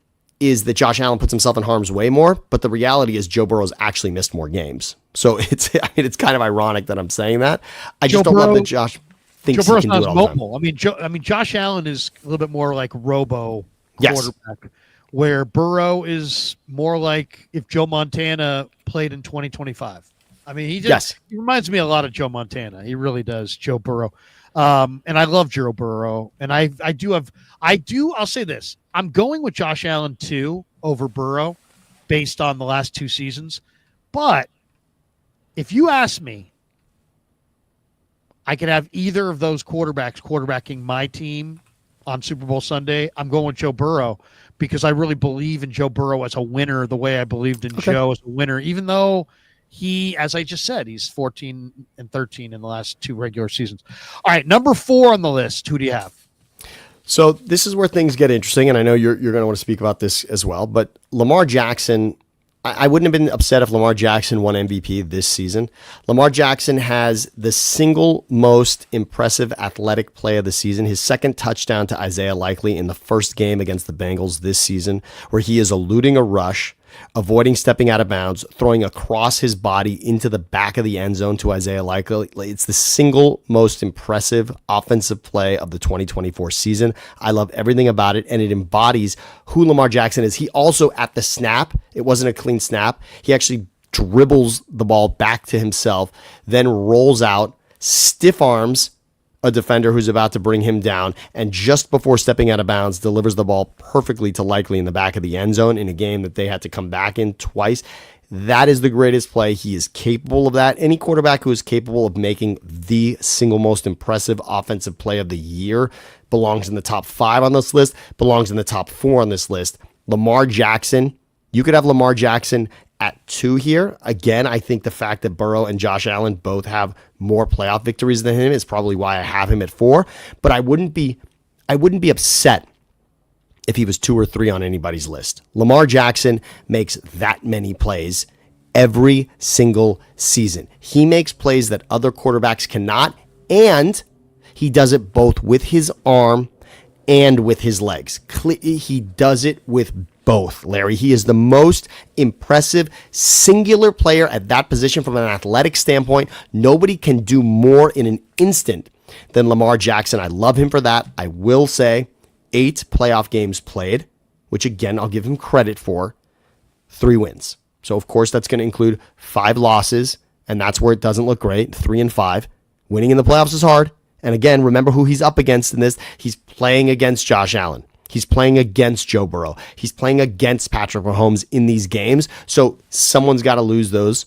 is that Josh Allen puts himself in harm's way more, but the reality is Joe Burrow's actually missed more games. So it's kind of ironic that I'm saying that. I just don't love that Josh thinks he can do it all the time. I mean, Josh Allen is a little bit more like robo Yes. quarterback, where Burrow is more like if Joe Montana played in 2025. I mean, he reminds me a lot of Joe Montana. He really does, Joe Burrow. And I love Joe Burrow. And I'll say this. I'm going with Josh Allen too over Burrow based on the last 2 seasons. But if you ask me, I could have either of those quarterbacks quarterbacking my team on Super Bowl Sunday. I'm going with Joe Burrow because I really believe in Joe Burrow as a winner the way I believed in Joe as a winner, even though he, as I just said, he's 14 and 13 in the last 2 regular seasons. All right, number 4 on the list. Who do you have? So this is where things get interesting, and I know you're going to want to speak about this as well, but Lamar Jackson, I wouldn't have been upset if Lamar Jackson won MVP this season. Lamar Jackson has the single most impressive athletic play of the season, his second touchdown to Isaiah Likely in the first game against the Bengals this season, where he is eluding a rush, avoiding stepping out of bounds, throwing across his body into the back of the end zone to Isaiah Likely. It's the single most impressive offensive play of the 2024 season. I love everything about it, and it embodies who Lamar Jackson is. He also, at the snap, it wasn't a clean snap. He actually dribbles the ball back to himself, then rolls out, stiff arms a defender who's about to bring him down, and just before stepping out of bounds, delivers the ball perfectly to Likely in the back of the end zone in a game that they had to come back in twice. That is the greatest play. He is capable of that. Any quarterback who is capable of making the single most impressive offensive play of the year belongs in the top 5 on this list, belongs in the top 4 on this list. Lamar Jackson, you could have Lamar Jackson at 2 here. Again, I think the fact that Burrow and Josh Allen both have more playoff victories than him is probably why I have him at 4. But I wouldn't be upset if he was 2 or 3 on anybody's list. Lamar Jackson makes that many plays every single season. He makes plays that other quarterbacks cannot, and he does it both with his arm and with his legs. He does it with both, Larry. He is the most impressive singular player at that position from an athletic standpoint. Nobody can do more in an instant than Lamar Jackson. I love him for that. I will say 8 playoff games played, which again, I'll give him credit for, 3 wins. So of course that's going to include 5 losses, and that's where it doesn't look great, 3 and 5. Winning in the playoffs is hard. And again, remember who he's up against in this. He's playing against Josh Allen. He's playing against Joe Burrow. He's playing against Patrick Mahomes in these games. So someone's got to lose those.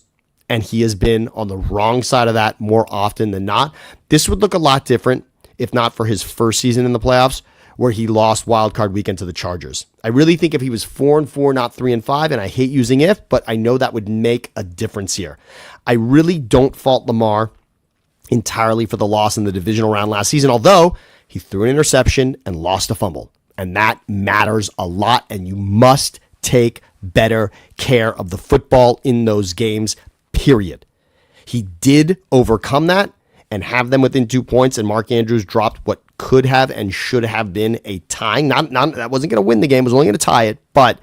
And he has been on the wrong side of that more often than not. This would look a lot different if not for his first season in the playoffs, where he lost wild card weekend to the Chargers. I really think if he was 4-4, not 3-5, and I hate using if, but I know that would make a difference here. I really don't fault Lamar entirely for the loss in the divisional round last season, although he threw an interception and lost a fumble. And that matters a lot, and you must take better care of the football in those games, period. He did overcome that and have them within 2 points, and Mark Andrews dropped what could have and should have been a tying. Not that wasn't going to win the game, was only going to tie it, but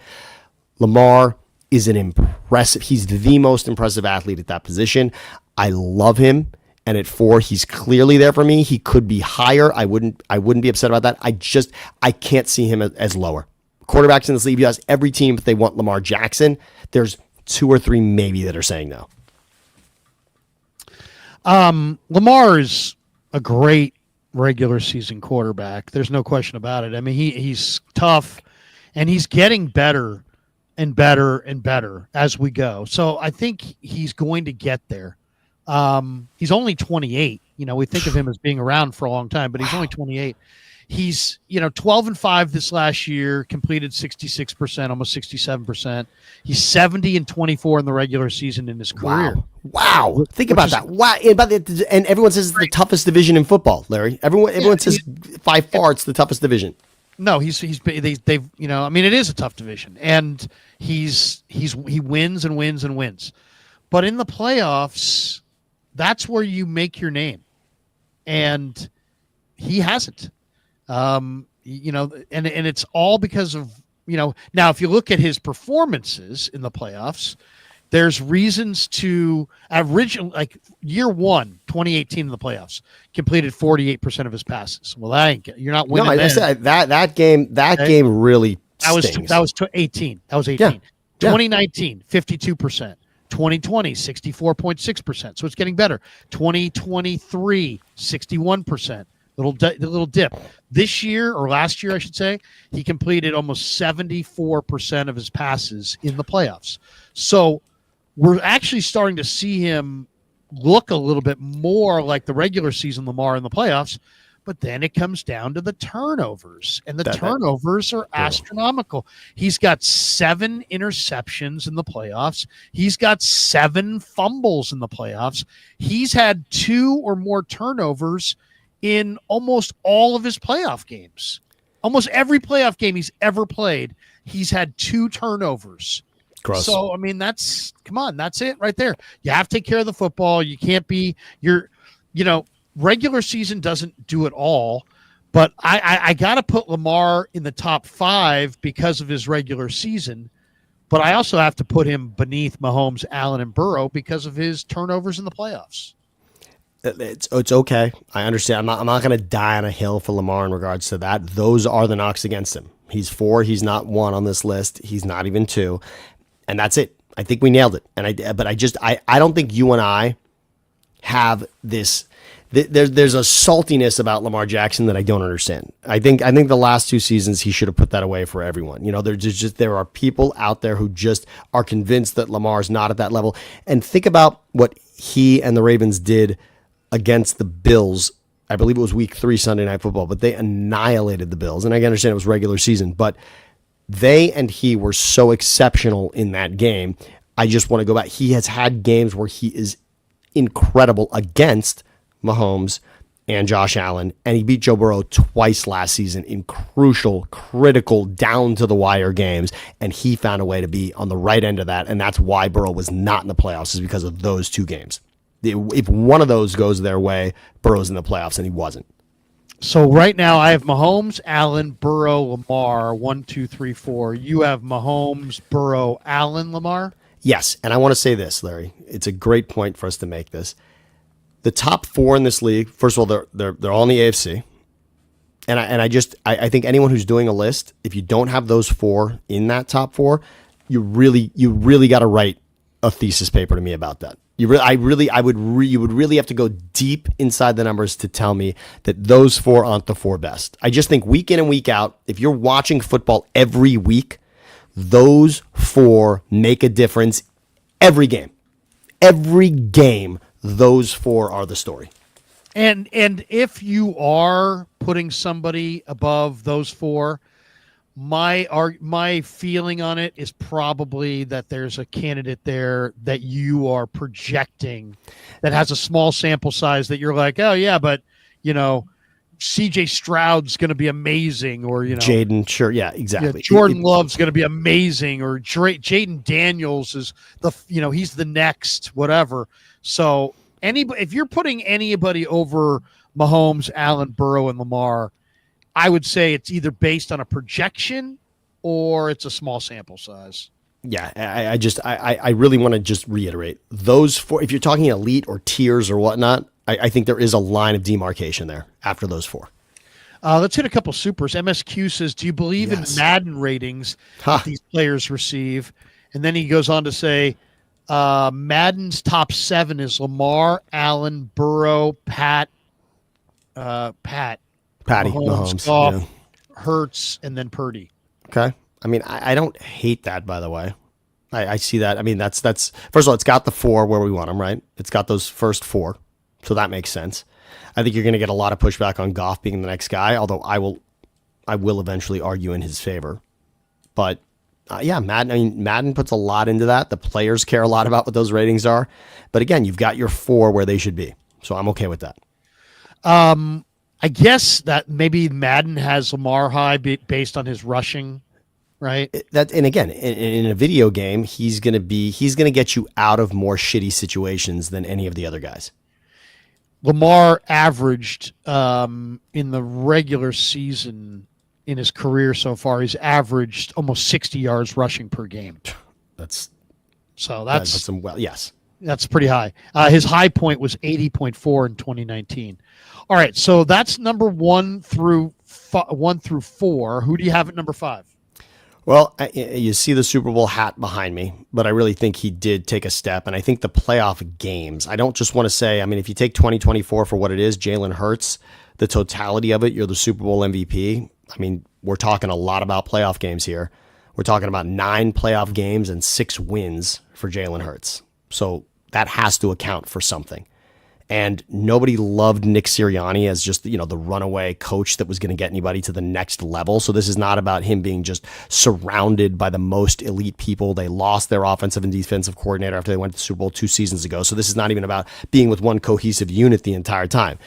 Lamar is an impressive, he's the most impressive athlete at that position. I love him. And at 4, he's clearly there for me. He could be higher. I wouldn't be upset about that. I can't see him as lower. Quarterbacks in this league, you ask every team if they want Lamar Jackson. There's 2 or 3 maybe that are saying no. Lamar is a great regular season quarterback. There's no question about it. I mean, he's tough, and he's getting better and better as we go. So I think he's going to get there. He's only 28. We think of him as being around for a long time, but he's only 28. He's 12-5 this last year, completed 66%, almost 67%. He's 70-24 in the regular season in his career. Wow. Think about that. Wow. And everyone says it's the toughest division in football, Larry. Everyone says by far it's the toughest division. No, they've I mean, it is a tough division, and he wins and wins and wins, but in the playoffs, that's where you make your name, and he hasn't. And it's all because of Now, if you look at his performances in the playoffs, there's reasons to like year 1, 2018 in the playoffs, completed 48% of his passes. Well, you're not winning. No, I said that game really stings. That was 18. That was 18. Yeah. 2019, 52%. 2020, 64.6%. So it's getting better. 2023, 61%. Little dip. This year, or last year, I should say, he completed almost 74% of his passes in the playoffs. So we're actually starting to see him look a little bit more like the regular season Lamar in the playoffs, but then it comes down to the turnovers, and the turnovers are astronomical. He's got 7 interceptions in the playoffs. He's got 7 fumbles in the playoffs. He's had 2 or more turnovers in almost all of his playoff games. Almost every playoff game he's ever played, he's had 2 turnovers. Gross. So, I mean, that's it right there. You have to take care of the football. You can't be regular season doesn't do it all, but I got to put Lamar in the top 5 because of his regular season, but I also have to put him beneath Mahomes, Allen, and Burrow because of his turnovers in the playoffs. It's okay. I understand. I'm not going to die on a hill for Lamar in regards to that. Those are the knocks against him. He's 4. He's not 1 on this list. He's not even 2. And that's it. I think we nailed it. But I don't think you and I have this. There's a saltiness about Lamar Jackson that I don't understand. I think the last 2 seasons he should have put that away for everyone. There are people out there who just are convinced that Lamar is not at that level. And think about what he and the Ravens did against the Bills. I believe it was week 3 Sunday Night Football, but they annihilated the Bills. And I understand it was regular season, but they and he were so exceptional in that game. I just want to go back. He has had games where he is incredible against Mahomes and Josh Allen, and he beat Joe Burrow twice last season in crucial, critical, down-to-the-wire games, and he found a way to be on the right end of that, and that's why Burrow was not in the playoffs, is because of those 2 games. If one of those goes their way, Burrow's in the playoffs, and he wasn't. So right now I have Mahomes, Allen, Burrow, Lamar, 1, 2, 3, 4. You have Mahomes, Burrow, Allen, Lamar? Yes, and I want to say this, Larry. It's a great point for us to make this. The top 4 in this league, first of all, they're all in the AFC. And I think anyone who's doing a list, if you don't have those 4 in that top 4, you really got to write a thesis paper to me about that. You would really have to go deep inside the numbers to tell me that those 4 aren't the 4 best. I just think week in and week out, if you're watching football every week, those 4 make a difference every game. Every game, those 4 are the story. And if you are putting somebody above those 4, my feeling on it is probably that there's a candidate there that you are projecting that has a small sample size that you're like, oh yeah, but CJ Stroud's going to be amazing, or Jaden, sure, yeah, exactly. Jordan Love's going to be amazing, or Jaden Daniels is he's the next whatever. So if you're putting anybody over Mahomes, Allen, Burrow, and Lamar, I would say it's either based on a projection or it's a small sample size. Yeah, I really want to just reiterate those 4. If you're talking elite or tiers or whatnot, I think there is a line of demarcation there after those 4. Let's hit a couple supers. MSQ says, do you believe in Madden ratings that these players receive? And then he goes on to say, Madden's top 7 is Lamar, Allen, Burrow, Patty Mahomes, Goff, Hurts, and then Purdy. Okay. I mean, I don't hate that, by the way. I see that. I mean, that's first of all, it's got the 4 where we want them, right? It's got those first 4, so that makes sense. I think you're going to get a lot of pushback on Goff being the next guy, although I will eventually argue in his favor. But yeah, Madden. I mean, Madden puts a lot into that. The players care a lot about what those ratings are. But again, you've got your 4 where they should be, so I'm okay with that. I guess that maybe Madden has Lamar high based on his rushing, right? And again, in a video game, he's gonna get you out of more shitty situations than any of the other guys. Lamar averaged in the regular season in his career so far, he's averaged almost 60 yards rushing per game. That's some, well, yes. That's pretty high. His high point was 80.4 in 2019. All right, so that's number 1 through 4. Who do you have at number 5? Well, you see the Super Bowl hat behind me, but I really think he did take a step. And I think the playoff games, I don't just want to say, I mean, if you take 2024 for what it is, Jalen Hurts, the totality of it, you're the Super Bowl MVP. I mean, we're talking a lot about playoff games here. We're talking about 9 playoff games and 6 wins for Jalen Hurts. So that has to account for something. And nobody loved Nick Sirianni as just, the runaway coach that was going to get anybody to the next level. So this is not about him being just surrounded by the most elite people. They lost their offensive and defensive coordinator after they went to the Super Bowl 2 seasons ago. So this is not even about being with one cohesive unit the entire time.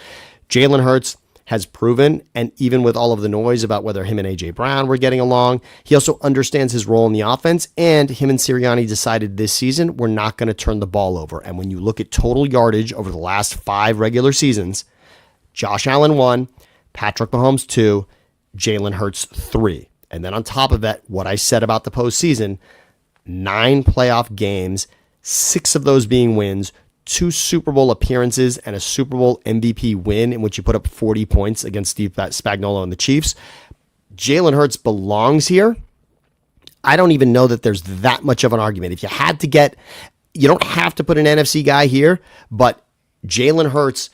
Jalen Hurts has proven, and even with all of the noise about whether him and A.J. Brown were getting along, he also understands his role in the offense, and him and Sirianni decided this season, we're not going to turn the ball over. And when you look at total yardage over the last 5 regular seasons, Josh Allen 1, Patrick Mahomes 2, Jalen Hurts 3. And then on top of that, what I said about the postseason, 9 playoff games, 6 of those being wins, 2 Super Bowl appearances, and a Super Bowl MVP win in which you put up 40 points against Steve Spagnuolo and the Chiefs. Jalen Hurts belongs here. I don't even know that there's that much of an argument. If you had to get, you don't have to put an NFC guy here, but Jalen Hurts,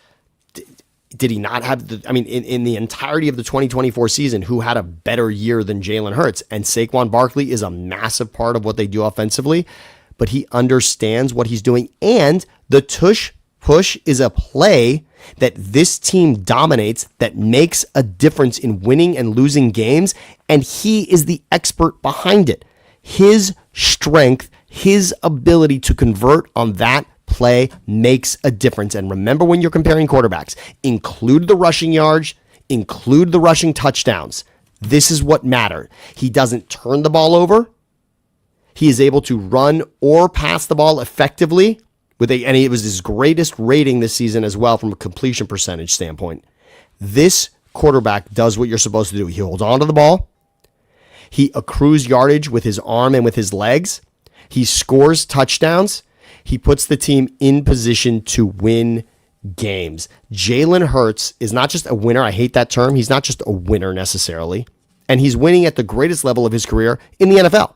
did he not have in the entirety of the 2024 season, who had a better year than Jalen Hurts? And Saquon Barkley is a massive part of what they do offensively, but he understands what he's doing. And the tush push is a play that this team dominates, that makes a difference in winning and losing games. And he is the expert behind it. His strength, his ability to convert on that play makes a difference. And remember, when you're comparing quarterbacks, include the rushing yards, include the rushing touchdowns. This is what mattered. He doesn't turn the ball over. He is able to run or pass the ball effectively and it was his greatest rating this season as well from a completion percentage standpoint. This quarterback does what you're supposed to do. He holds on to the ball. He accrues yardage with his arm and with his legs. He scores touchdowns. He puts the team in position to win games. Jalen Hurts is not just a winner. I hate that term. He's not just a winner necessarily. And he's winning at the greatest level of his career in the NFL.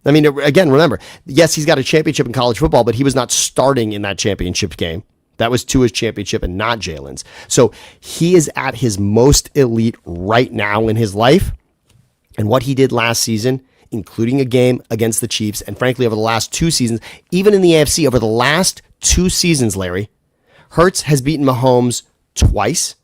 I mean, again, remember, yes, he's got a championship in college football, but he was not starting in that championship game. That was Tua's championship and not Jalen's. So he is at his most elite right now in his life. And what he did last season, including a game against the Chiefs, and frankly, over the last 2 seasons, even in the AFC, over the last 2 seasons, Larry, Hurts has beaten Mahomes twice.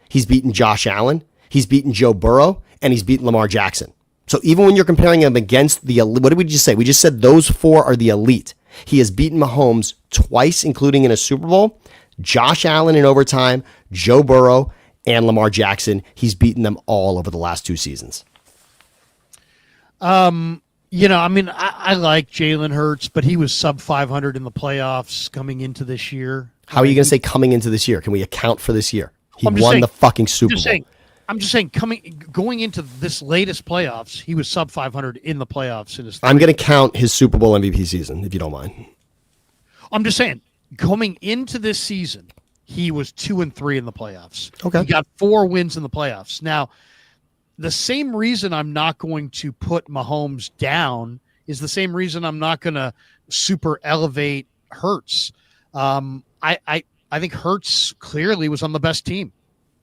He's beaten Josh Allen. He's beaten Joe Burrow. And he's beaten Lamar Jackson. So even when you're comparing him against the elite, what did we just say? We just said those 4 are the elite. He has beaten Mahomes twice, including in a Super Bowl, Josh Allen in overtime, Joe Burrow, and Lamar Jackson. He's beaten them all over the last 2 seasons. I like Jalen Hurts, but he was sub 500 in the playoffs coming into this year. How are you going to say coming into this year? Can we account for this year? He won the fucking Super Bowl. I'm just saying, going into this latest playoffs, he was sub 500 in the playoffs. I'm going to count his Super Bowl MVP season, if you don't mind. I'm just saying, coming into this season, he was 2-3 in the playoffs. Okay. He got 4 wins in the playoffs. Now, the same reason I'm not going to put Mahomes down is the same reason I'm not going to super elevate Hurts. I think Hurts clearly was on the best team.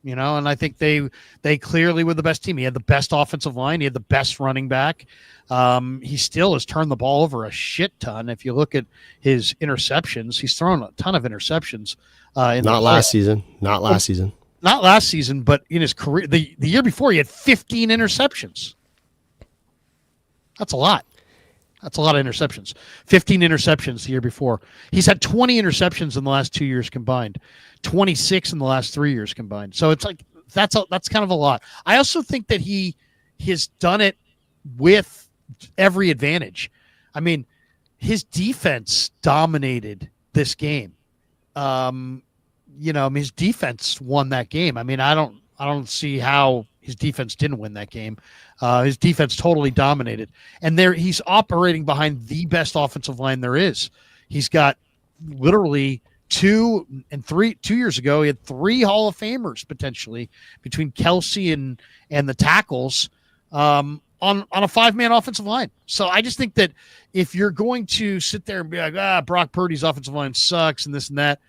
And I think they clearly were the best team. He had the best offensive line. He had the best running back. He still has turned the ball over a shit ton. If you look at his interceptions, he's thrown a ton of interceptions. Not last season. Not last season. Not last season, but in his career, the year before, he had 15 interceptions. That's a lot. That's a lot of interceptions. 15 interceptions the year before. He's had 20 interceptions in the last 2 years combined, 26 in the last 3 years combined. So it's like that's kind of a lot. I also think that he has done it with every advantage. I mean, his defense dominated this game. His defense won that game. I mean, I don't see how his defense didn't win that game. His defense totally dominated. And he's operating behind the best offensive line there is. He's got literally 2 years ago, he had 3 Hall of Famers potentially between Kelsey and the tackles on a 5-man offensive line. So I just think that if you're going to sit there and be like, Brock Purdy's offensive line sucks and this and that,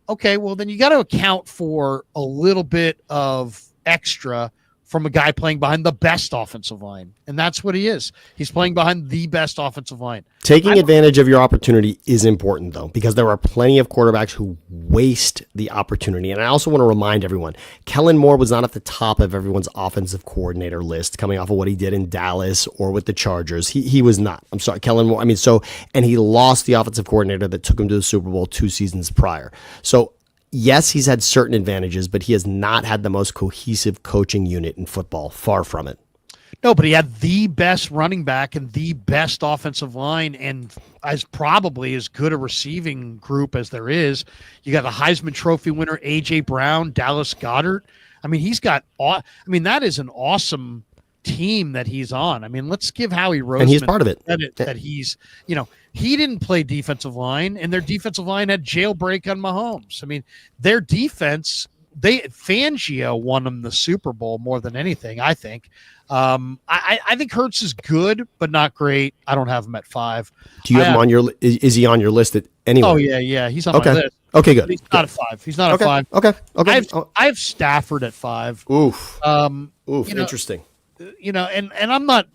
okay, well, then you got to account for a little bit of extra from a guy playing behind the best offensive line. And that's what he is. He's playing behind the best offensive line. Taking advantage of your opportunity is important, though, because there are plenty of quarterbacks who waste the opportunity. And I also want to remind everyone, Kellen Moore was not at the top of everyone's offensive coordinator list coming off of what he did in Dallas or with the Chargers. He was not. I'm sorry, Kellen Moore. And he lost the offensive coordinator that took him to the Super Bowl 2 seasons prior. So, yes, he's had certain advantages, but he has not had the most cohesive coaching unit in football. Far from it. No, but he had the best running back and the best offensive line and probably as good a receiving group as there is. You got the Heisman Trophy winner, A.J. Brown, Dallas Goedert. I mean, that is an awesome team that he's on. I mean, let's give Howie Roseman and he's part of it. That he's, he didn't play defensive line, and their defensive line had jailbreak on Mahomes. I mean, their defense, Fangio won them the Super Bowl more than anything, I think. I think Hurts is good, but not great. I don't have him at 5. Do you have him on your? Is he on your list at anyway? Oh yeah, he's on my list. Okay, good. He's not at 5. He's not at 5. Okay. I have Stafford at 5. Oof. Interesting. And I'm not.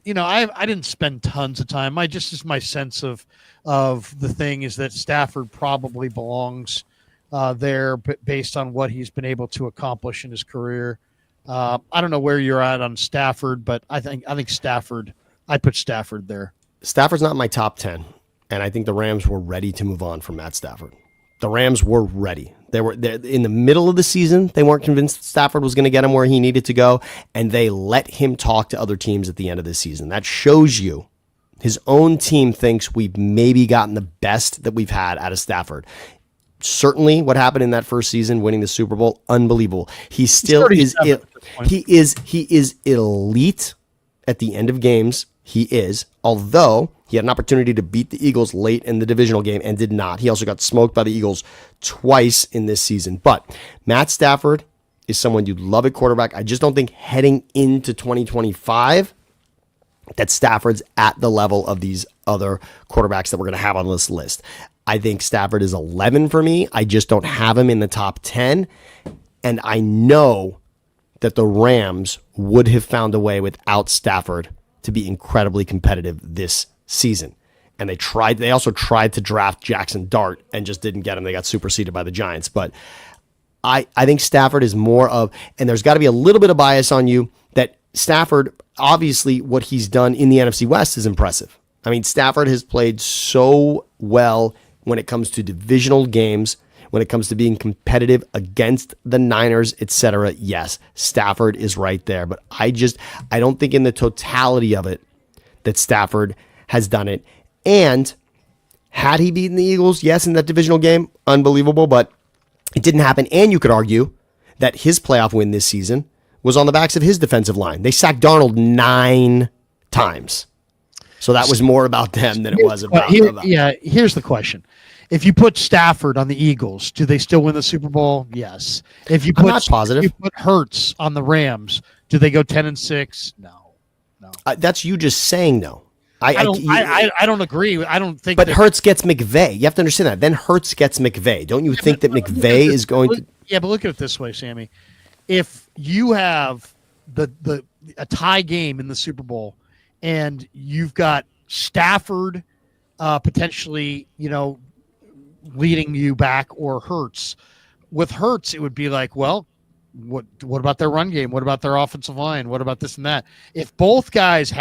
I didn't spend tons of time. Just my sense of the thing is that Stafford probably belongs there, based on what he's been able to accomplish in his career. I don't know where you're at on Stafford, but I think Stafford. I put Stafford there. Stafford's not in my top 10, and I think the Rams were ready to move on from Matt Stafford. The Rams were ready. They were in the middle of the season. They weren't convinced Stafford was going to get him where he needed to go, and they let him talk to other teams at the end of the season. That shows you his own team thinks we've maybe gotten the best that we've had out of Stafford. Certainly what happened in that first season, winning the Super Bowl, unbelievable. He still is. He is elite at the end of games. He is, although he had an opportunity to beat the Eagles late in the divisional game and did not. He also got smoked by the Eagles twice in this season. But Matt Stafford is someone you'd love at quarterback. I just don't think heading into 2025 that Stafford's at the level of these other quarterbacks that we're going to have on this list. I think Stafford is 11 for me. I just don't have him in the top 10. And I know that the Rams would have found a way without Stafford to be incredibly competitive this season. And they also tried to draft Jackson Dart and just didn't get him. They got superseded by the Giants. But I think Stafford is more of, and there's got to be a little bit of bias on you, that Stafford, obviously what he's done in the NFC West is impressive. I mean, Stafford has played so well when it comes to divisional games, when it comes to being competitive against the Niners, etc. Yes, Stafford is right there. But I don't think in the totality of it that Stafford has done it. And had he beaten the Eagles, yes, in that divisional game, unbelievable, but it didn't happen. And you could argue that his playoff win this season was on the backs of his defensive line. They sacked Darnold 9 times. So that was more about them than it was about. Here's the question. If you put Stafford on the Eagles, do they still win the Super Bowl? Yes. If you put, I'm not positive. If you put Hurts on the Rams, do they go 10-6? No. That's you just saying no. I don't agree. I don't think. But Hurts gets McVay. You have to understand that. Then Hurts gets McVay. Don't you think that McVay is going to? Yeah, but look at it this way, Sammy. if you have a tie game in the Super Bowl and you've got Stafford potentially, leading you back, or Hurts. With Hurts, it would be like, well, what about their run game? What about their offensive line? What about this and that? If both guys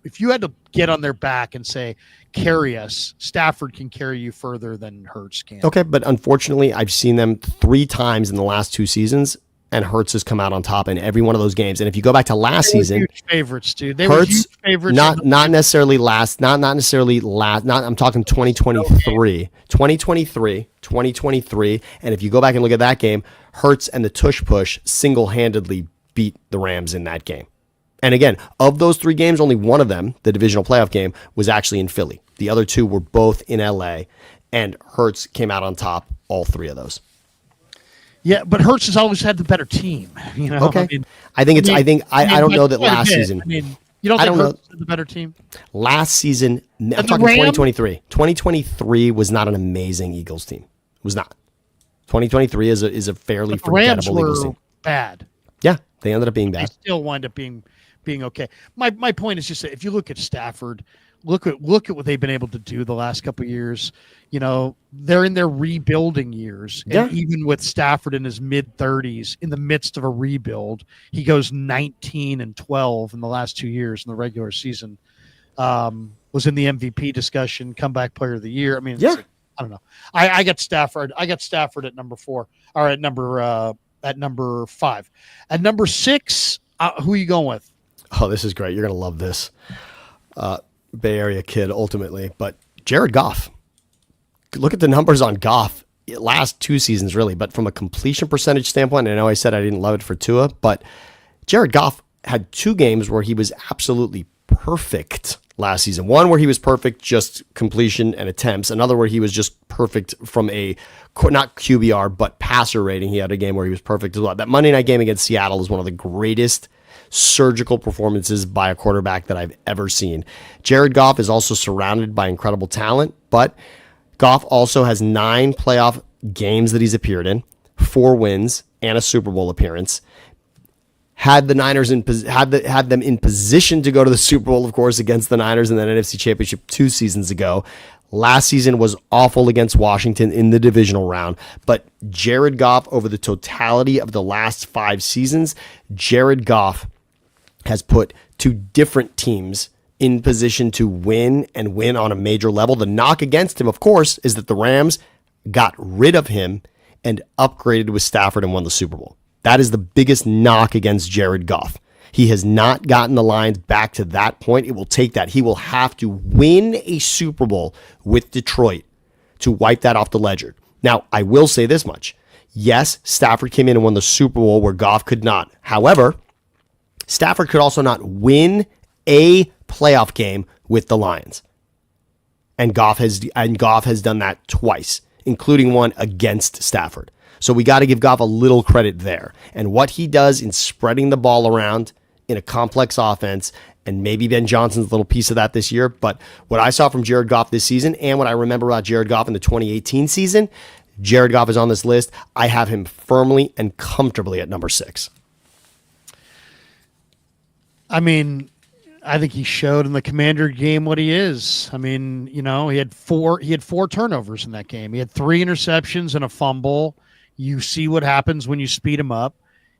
if you had to get on their back and say, carry us, Stafford can carry you further than Hurts can. Okay, but unfortunately, I've seen them 3 times in the last 2 seasons, and Hurts has come out on top in every one of those games. And if you go back to last season, huge favorites, dude. They Hurts, were huge favorites. not necessarily last. Not necessarily last. Not. I'm talking 2023, 2023. And if you go back and look at that game, Hurts and the tush push single-handedly beat the Rams in that game. And again, of those 3 games, only one of them, the divisional playoff game, was actually in Philly. The other 2 were both in LA, and Hurts came out on top all 3 of those. Yeah, but Hurts has always had the better team. Okay. I don't know that last season. You don't think Hurts had the better team? Last season, I'm talking 2023. 2023 was not an amazing Eagles team. It was not. 2023 is a fairly forgettable Eagles team. Bad. Yeah, they ended up being bad. They still wind up being okay. My point is just that if you look at Stafford, look at what they've been able to do the last couple of years. They're in their rebuilding years. Yeah. And even with Stafford in his mid-30s, in the midst of a rebuild, he goes 19-12 in the last 2 years in the regular season. Was in the MVP discussion, comeback player of the year. I mean, yeah. I don't know. I got Stafford. I got Stafford at number 4, or at number 5. At number 6, who are you going with? Oh, this is great. You're going to love this. Bay Area kid, ultimately. But Jared Goff. Look at the numbers on Goff. Last 2 seasons, really. But from a completion percentage standpoint, I know I said I didn't love it for Tua, but Jared Goff had 2 games where he was absolutely perfect last season. One where he was perfect, just completion and attempts. Another where he was just perfect from a, not QBR, but passer rating. He had a game where he was perfect as well. That Monday night game against Seattle is one of the greatest surgical performances by a quarterback that I've ever seen. Jared Goff is also surrounded by incredible talent, but Goff also has 9 playoff games that he's appeared in, 4 wins, and a Super Bowl appearance. Had the Niners had them in position to go to the Super Bowl, of course, against the Niners in that NFC Championship 2 seasons ago. Last season was awful against Washington in the divisional round, but Jared Goff, over the totality of the last 5 seasons, Jared Goff has put 2 different teams in position to win, and win on a major level. The knock against him, of course, is that the Rams got rid of him and upgraded with Stafford and won the Super Bowl. That is the biggest knock against Jared Goff. He has not gotten the Lions back to that point. It will take that. He will have to win a Super Bowl with Detroit to wipe that off the ledger. Now, I will say this much. Yes, Stafford came in and won the Super Bowl where Goff could not. However, Stafford could also not win a playoff game with the Lions. And Goff has done that twice, including one against Stafford. So we got to give Goff a little credit there. And what he does in spreading the ball around in a complex offense, and maybe Ben Johnson's a little piece of that this year, but what I saw from Jared Goff this season, and what I remember about Jared Goff in the 2018 season, Jared Goff is on this list. I have him firmly and comfortably at number 6. I mean, I think he showed in the Commander game what he is. I mean, he had 4 turnovers in that game. He had 3 interceptions and a fumble. You see what happens when you speed him up.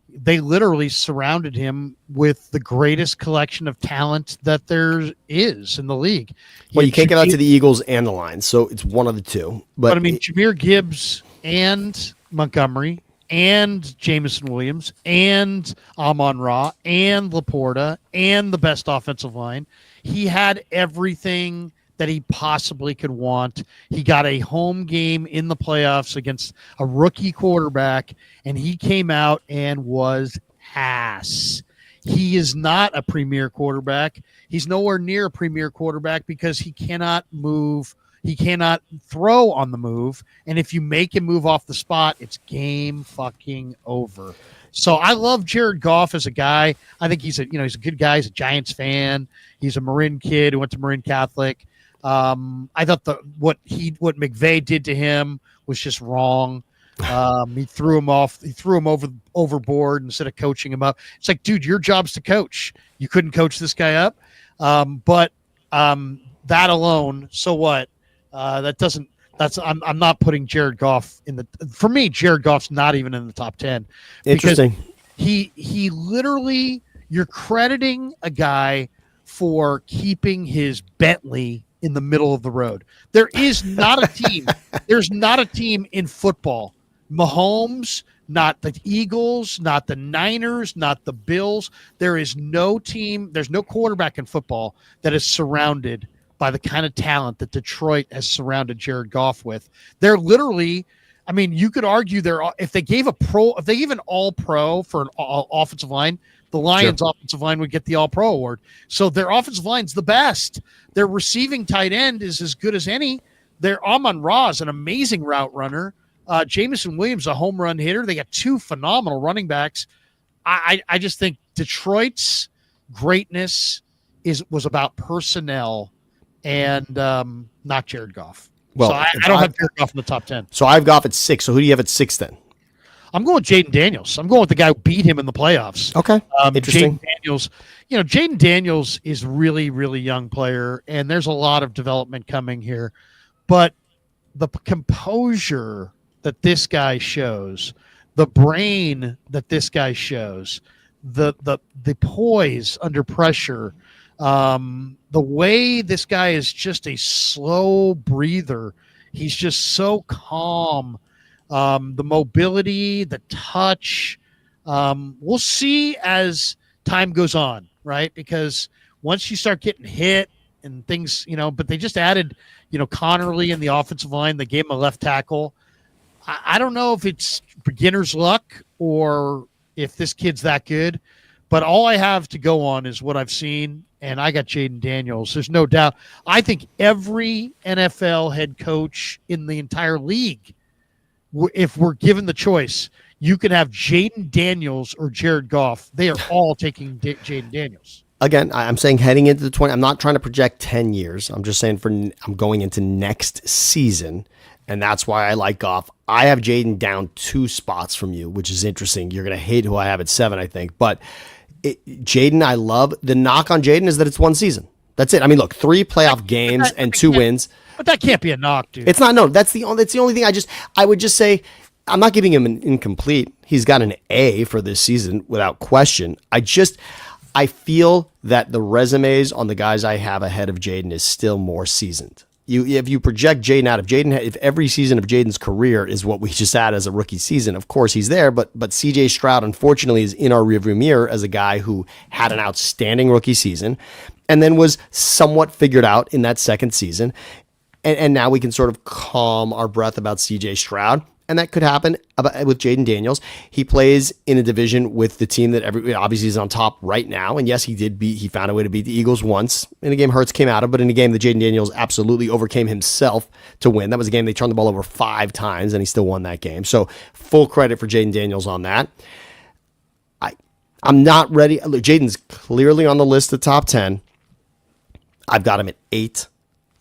They literally surrounded him with the greatest collection of talent that there is in the league. Well, you can't get out to the Eagles and the Lions, so it's one of the 2. But I mean, Jahmyr Gibbs and Montgomery and Jameson Williams and Amon-Ra and Laporta and the best offensive line. He had everything that he possibly could want. He got a home game in the playoffs against a rookie quarterback, and he came out and was ass. He is not a premier quarterback. He's nowhere near a premier quarterback because he cannot move. He cannot throw on the move. And if you make him move off the spot, it's game fucking over. So I love Jared Goff as a guy. I think he's a good guy. He's a Giants fan. He's a Marin kid who went to Marin Catholic. I thought what McVay did to him was just wrong. He threw him off. He threw him overboard instead of coaching him up. It's like, dude, your job's to coach. You couldn't coach this guy up. But that alone, so what? That doesn't. I'm not putting Jared Goff in the. For me, Jared Goff's not even in the top 10. Interesting. He literally, you're crediting a guy for keeping his Bentley in the middle of the road. There is not a team. There's not a team in football. Mahomes, not the Eagles, not the Niners, not the Bills. There is no team. There's no quarterback in football that is surrounded by the kind of talent that Detroit has surrounded Jared Goff with. They're literally, I mean, you could argue if they gave an all-pro for an offensive line, the Lions' offensive line would get the all-pro award. So their offensive line's the best. Their receiving tight end is as good as any. Their Amon-Ra is an amazing route runner. Jameson Williams, a home run hitter. They got two phenomenal running backs. I just think Detroit's greatness was about personnel and not Jared Goff. Well, so I don't have Jared Goff in the top 10. So I have Goff at 6. So who do you have at 6 then? I'm going with Jaden Daniels. I'm going with the guy who beat him in the playoffs. Okay. Interesting. Jaden Daniels. Jaden Daniels is really, really young player, and there's a lot of development coming here. But the composure that this guy shows, the brain that this guy shows, the poise under pressure, the way this guy is just a slow breather. He's just so calm. The mobility, the touch. We'll see as time goes on, right? Because once you start getting hit and things, but they just added, Connerly in the offensive line. They gave him a left tackle. I don't know if it's beginner's luck or if this kid's that good, but all I have to go on is what I've seen, and I got Jaden Daniels. There's no doubt. I think every NFL head coach in the entire league, if we're given the choice, you can have Jaden Daniels or Jared Goff. They are all taking Jaden Daniels. Again, I'm saying heading into the 20, I'm not trying to project 10 years. I'm just saying I'm going into next season, and that's why I like Goff. I have Jaden down 2 spots from you, which is interesting. You're going to hate who I have at 7, I think. But Jaden, I love. The knock on Jaden is that it's one season. That's it. I mean, look, 3 playoff games and 2 wins. But that can't be a knock, dude. It's not. No, that's the only thing. I would just say I'm not giving him an incomplete. He's got an A for this season without question. I feel that the resumes on the guys I have ahead of Jaden is still more seasoned. If you project Jaden out, if every season of Jaden's career is what we just had as a rookie season, of course he's there. But C.J. Stroud, unfortunately, is in our rearview mirror as a guy who had an outstanding rookie season and then was somewhat figured out in that second season. And now we can sort of calm our breath about C.J. Stroud. And that could happen with Jaden Daniels. He plays in a division with the team that obviously is on top right now. And yes, he found a way to beat the Eagles once in a game Hurts came out of, but in a game that Jaden Daniels absolutely overcame himself to win. That was a game they turned the ball over 5 times and he still won that game. So full credit for Jaden Daniels on that. I'm not ready. Look, Jaden's clearly on the list of top 10. I've got him at 8.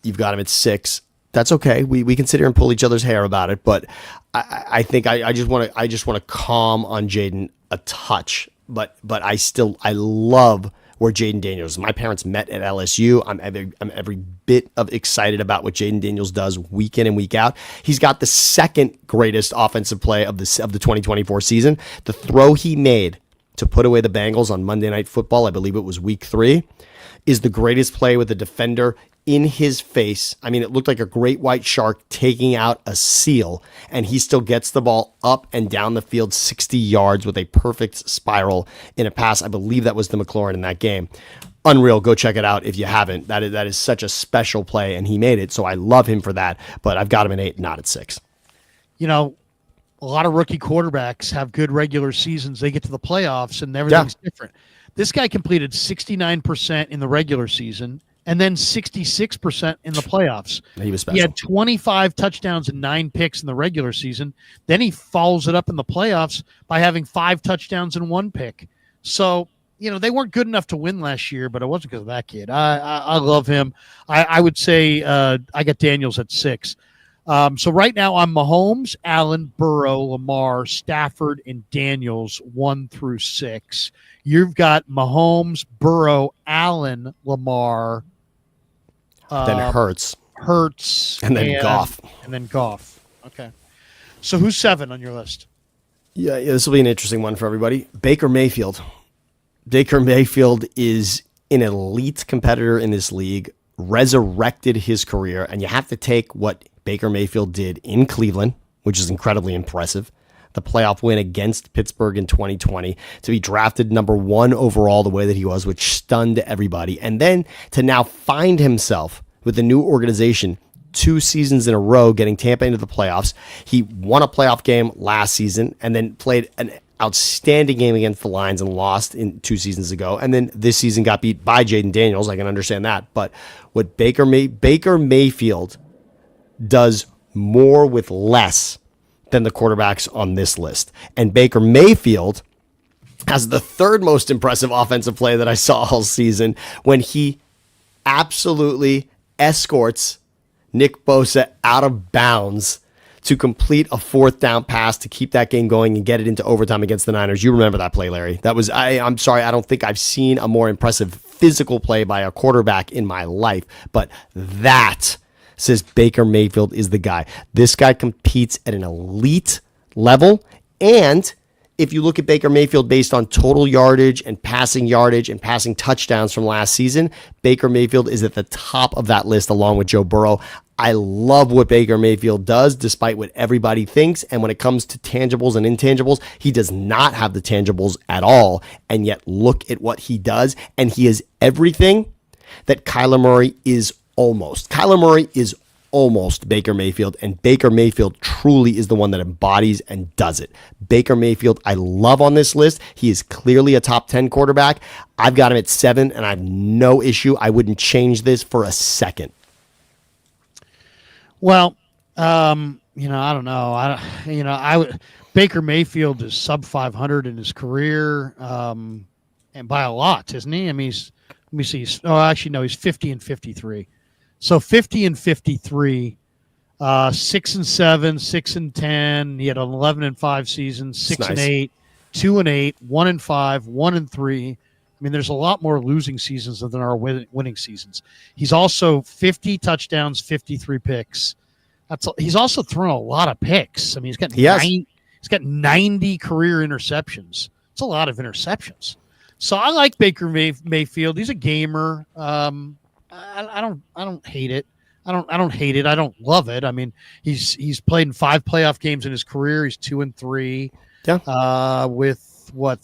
You've got him at 6. That's okay. We can sit here and pull each other's hair about it, but I think I just want to calm on Jaden a touch. But I love where Jaden Daniels is. My parents met at LSU. I'm every bit of excited about what Jaden Daniels does week in and week out. He's got the second greatest offensive play of the 2024 season. The throw he made to put away the Bengals on Monday Night Football, I believe it was week 3, is the greatest play with the defender in his face. I mean, it looked like a great white shark taking out a seal, and he still gets the ball up and down the field 60 yards with a perfect spiral in a pass. I believe that was the McLaurin in that game. Unreal. Go check it out if you haven't. That is such a special play, and he made it, so I love him for that, but I've got him at 8, not at 6. A lot of rookie quarterbacks have good regular seasons. They get to the playoffs, and everything's different. This guy completed 69% in the regular season and then 66% in the playoffs. He was special. He had 25 touchdowns and 9 picks in the regular season. Then he follows it up in the playoffs by having 5 touchdowns and 1 pick. So, they weren't good enough to win last year, but it wasn't because of that kid. I love him. I would say I got Daniels at 6. So right now I'm Mahomes, Allen, Burrow, Lamar, Stafford, and Daniels 1 through 6. You've got Mahomes, Burrow, Allen, Lamar, Then Hurts, Hurts, and then Goff. And then Goff. Okay. So who's 7 on your list? Yeah, this will be an interesting one for everybody. Baker Mayfield. Baker Mayfield is an elite competitor in this league, resurrected his career, and you have to take what Baker Mayfield did in Cleveland, which is incredibly impressive, the playoff win against Pittsburgh in 2020, to be drafted number 1 overall the way that he was, which stunned everybody, and then to now find himself with a new organization 2 seasons in a row getting Tampa into the playoffs. He won a playoff game last season and then played an outstanding game against the Lions and lost in 2 seasons ago. And then this season got beat by Jaden Daniels. I can understand that. But what Baker Mayfield does more with less than the quarterbacks on this list. And Baker Mayfield has the 3rd most impressive offensive play that I saw all season when he absolutely escorts Nick Bosa out of bounds to complete a 4th down pass to keep that game going and get it into overtime against the Niners. You remember that play, Larry. That was, I'm sorry, I don't think I've seen a more impressive physical play by a quarterback in my life, but that says Baker Mayfield is the guy. This guy competes at an elite level, and if you look at Baker Mayfield based on total yardage and passing touchdowns from last season, Baker Mayfield is at the top of that list along with Joe Burrow. I love what Baker Mayfield does, despite what everybody thinks. And when it comes to tangibles and intangibles, he does not have the tangibles at all. And yet look at what he does. And he is everything that Kyler Murray is almost. Kyler Murray is almost Baker Mayfield, and Baker Mayfield truly is the one that embodies and does it. Baker Mayfield, I love on this list. He is clearly a top 10 quarterback. I've got him at 7, and I have no issue. I wouldn't change this for a second. Well, I don't know. Baker Mayfield is sub 500 in his career, and by a lot, isn't he? I mean, let me see. He's 50 and 53. So 50 and 53, 6 and 7, 6 and 10. He had an 11 and 5 season, 6 and 8, 2 and 8, 1 and 5, 1 and 3. I mean, there's a lot more losing seasons than our winning seasons. He's also 50 touchdowns, 53 picks. He's also thrown a lot of picks. I mean, he's got 90 career interceptions. It's a lot of interceptions. So I like Baker Mayfield. He's a gamer. I don't hate it. I don't hate it. I don't love it. I mean, he's played in 5 playoff games in his career. He's 2 and 3. Yeah. With what,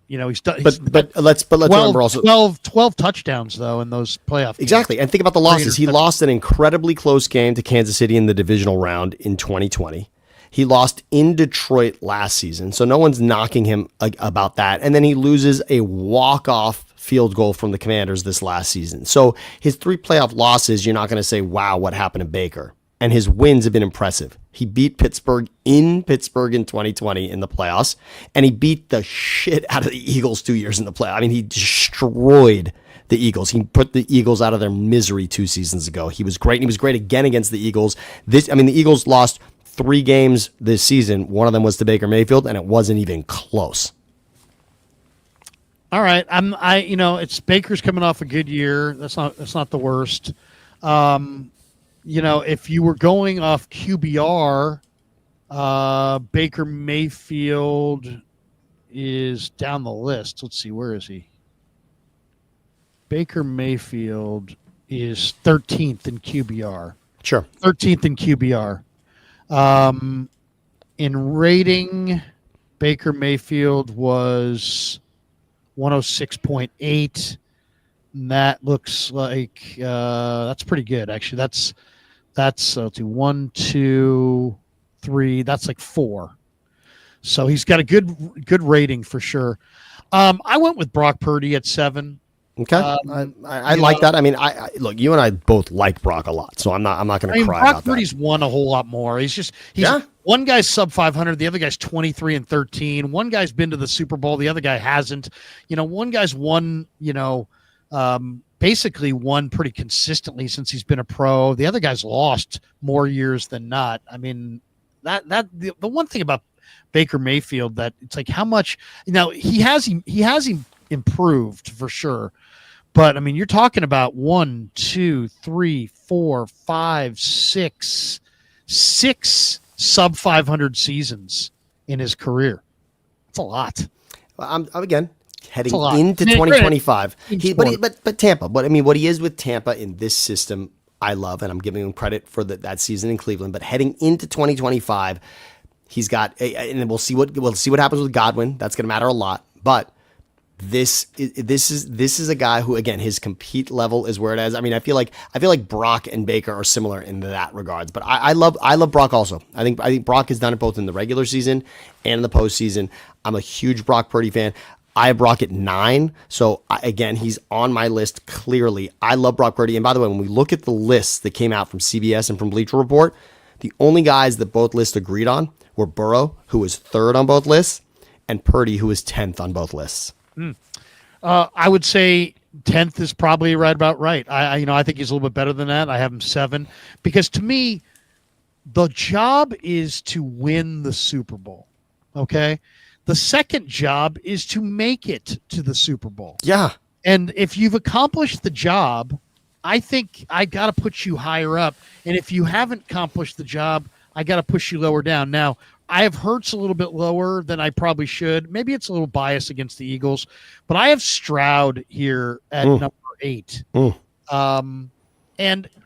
he's done. But let's remember also 12 touchdowns though in those playoff games. Exactly. And think about the losses. He lost an incredibly close game to Kansas City in the divisional round in 2020. He lost in Detroit last season, so no one's knocking him about that. And then he loses a walk-off field goal from the Commanders this last season. So his 3 playoff losses, you're not going to say, wow, what happened to Baker? And his wins have been impressive. He beat Pittsburgh in 2020 in the playoffs, and he beat the shit out of the Eagles 2 years in the playoffs. I mean, he destroyed the Eagles. He put the Eagles out of their misery 2 seasons ago. He was great, and he was great again against the Eagles. The Eagles lost 3 games this season. One of them was to Baker Mayfield, and it wasn't even close. All right, it's Baker's coming off a good year. That's not the worst. If you were going off QBR, Baker Mayfield is down the list. Let's see, where is he? Baker Mayfield is 13th in QBR. Sure. 13th in QBR. In rating, Baker Mayfield was 106.8. And that looks like that's pretty good, actually. That's let's see, 1, 2, 3. That's like 4. So he's got a good rating for sure. I went with Brock Purdy at 7. Okay, I like that. I mean, I look, you and I both like Brock a lot, so I'm not going to cry Brock about Purdy's won a whole lot more. One guy's sub 500, the other guy's 23 and 13. One guy's been to the Super Bowl, the other guy hasn't. One guy's won, basically won pretty consistently since he's been a pro. The other guys lost more years than not. I mean, the one thing about Baker Mayfield that it's like how much he has improved for sure. But I mean, you're talking about 1, 2, 3, 4, 5, 6 sub 500 seasons in his career. That's a lot. I'm again heading into 2025. But Tampa. But I mean, what he is with Tampa in this system, I love, and I'm giving him credit for that season in Cleveland. But heading into 2025, he's got, and we'll see what happens with Godwin. That's going to matter a lot. But this is a guy who, again, his compete level is where it is. I mean, I feel like Brock and Baker are similar in that regards. But I love Brock also. I think Brock has done it both in the regular season and in the postseason. I'm a huge Brock Purdy fan. I have Brock at 9. So again, he's on my list clearly. I love Brock Purdy. And by the way, when we look at the lists that came out from CBS and from Bleacher Report, the only guys that both lists agreed on were Burrow, who was 3rd on both lists, and Purdy, who was 10th on both lists. I would say 10th is probably about right. I think he's a little bit better than that. I have him 7 because to me, the job is to win the Super Bowl. Okay. The second job is to make it to the Super Bowl. Yeah. And if you've accomplished the job, I think I got to put you higher up. And if you haven't accomplished the job, I got to push you lower down. Now, I have Hurts a little bit lower than I probably should. Maybe it's a little biased against the Eagles, but I have Stroud here at number 8. And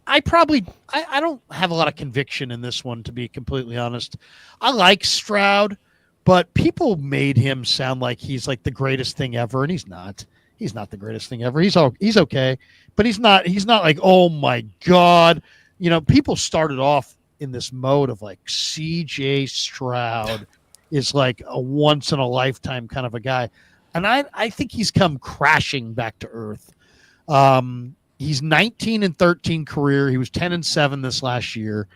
I don't have a lot of conviction in this one, to be completely honest. I like Stroud, but people made him sound like he's like the greatest thing ever, and he's not. He's not the greatest thing ever. He's okay, but he's not like, oh my God. People started off in this mode of like CJ Stroud is like a once in a lifetime kind of a guy. And I think he's come crashing back to earth. He's 19-13 career. He was 10-7 this last year.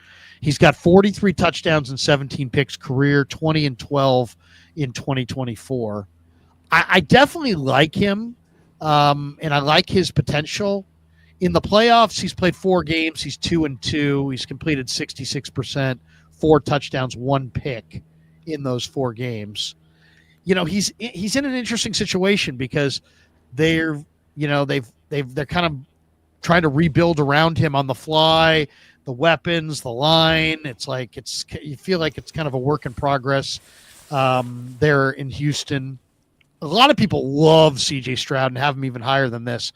He's got 43 touchdowns and 17 picks career, 20-12 in 2024. I definitely like him. And I like his potential. In the playoffs, he's played 4 games. He's 2-2. He's completed 66%, 4 touchdowns, 1 pick in those 4 games. He's in an interesting situation because they're kind of trying to rebuild around him on the fly, the weapons, the line. You feel like it's kind of a work in progress there in Houston. A lot of people love CJ Stroud and have him even higher than this.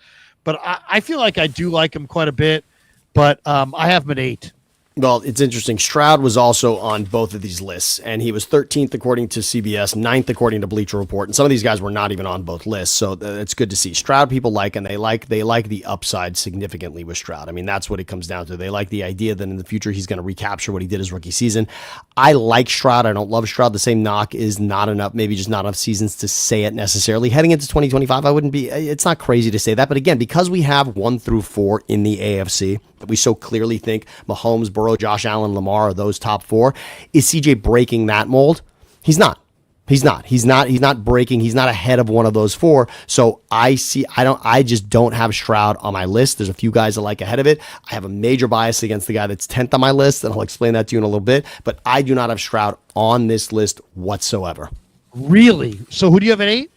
But I feel like I do like him quite a bit, but I have him at 8. Well, it's interesting. Stroud was also on both of these lists, and he was 13th according to CBS, 9th according to Bleacher Report, and some of these guys were not even on both lists, so it's good to see. Stroud people like, and they like the upside significantly with Stroud. I mean, that's what it comes down to. They like the idea that in the future he's going to recapture what he did his rookie season. I like Stroud. I don't love Stroud. The same knock is not enough, maybe just not enough seasons to say it necessarily. Heading into 2025, it's not crazy to say that, but again, because we have 1 through 4 in the AFC, that we so clearly think Mahomes, Burrow, Josh Allen, Lamar are those top 4. Is CJ breaking that mold? He's not. He's not breaking. He's not ahead of one of those 4. So I just don't have Stroud on my list. There's a few guys I like ahead of it. I have a major bias against the guy that's 10th on my list, and I'll explain that to you in a little bit. But I do not have Stroud on this list whatsoever. Really? So who do you have at 8?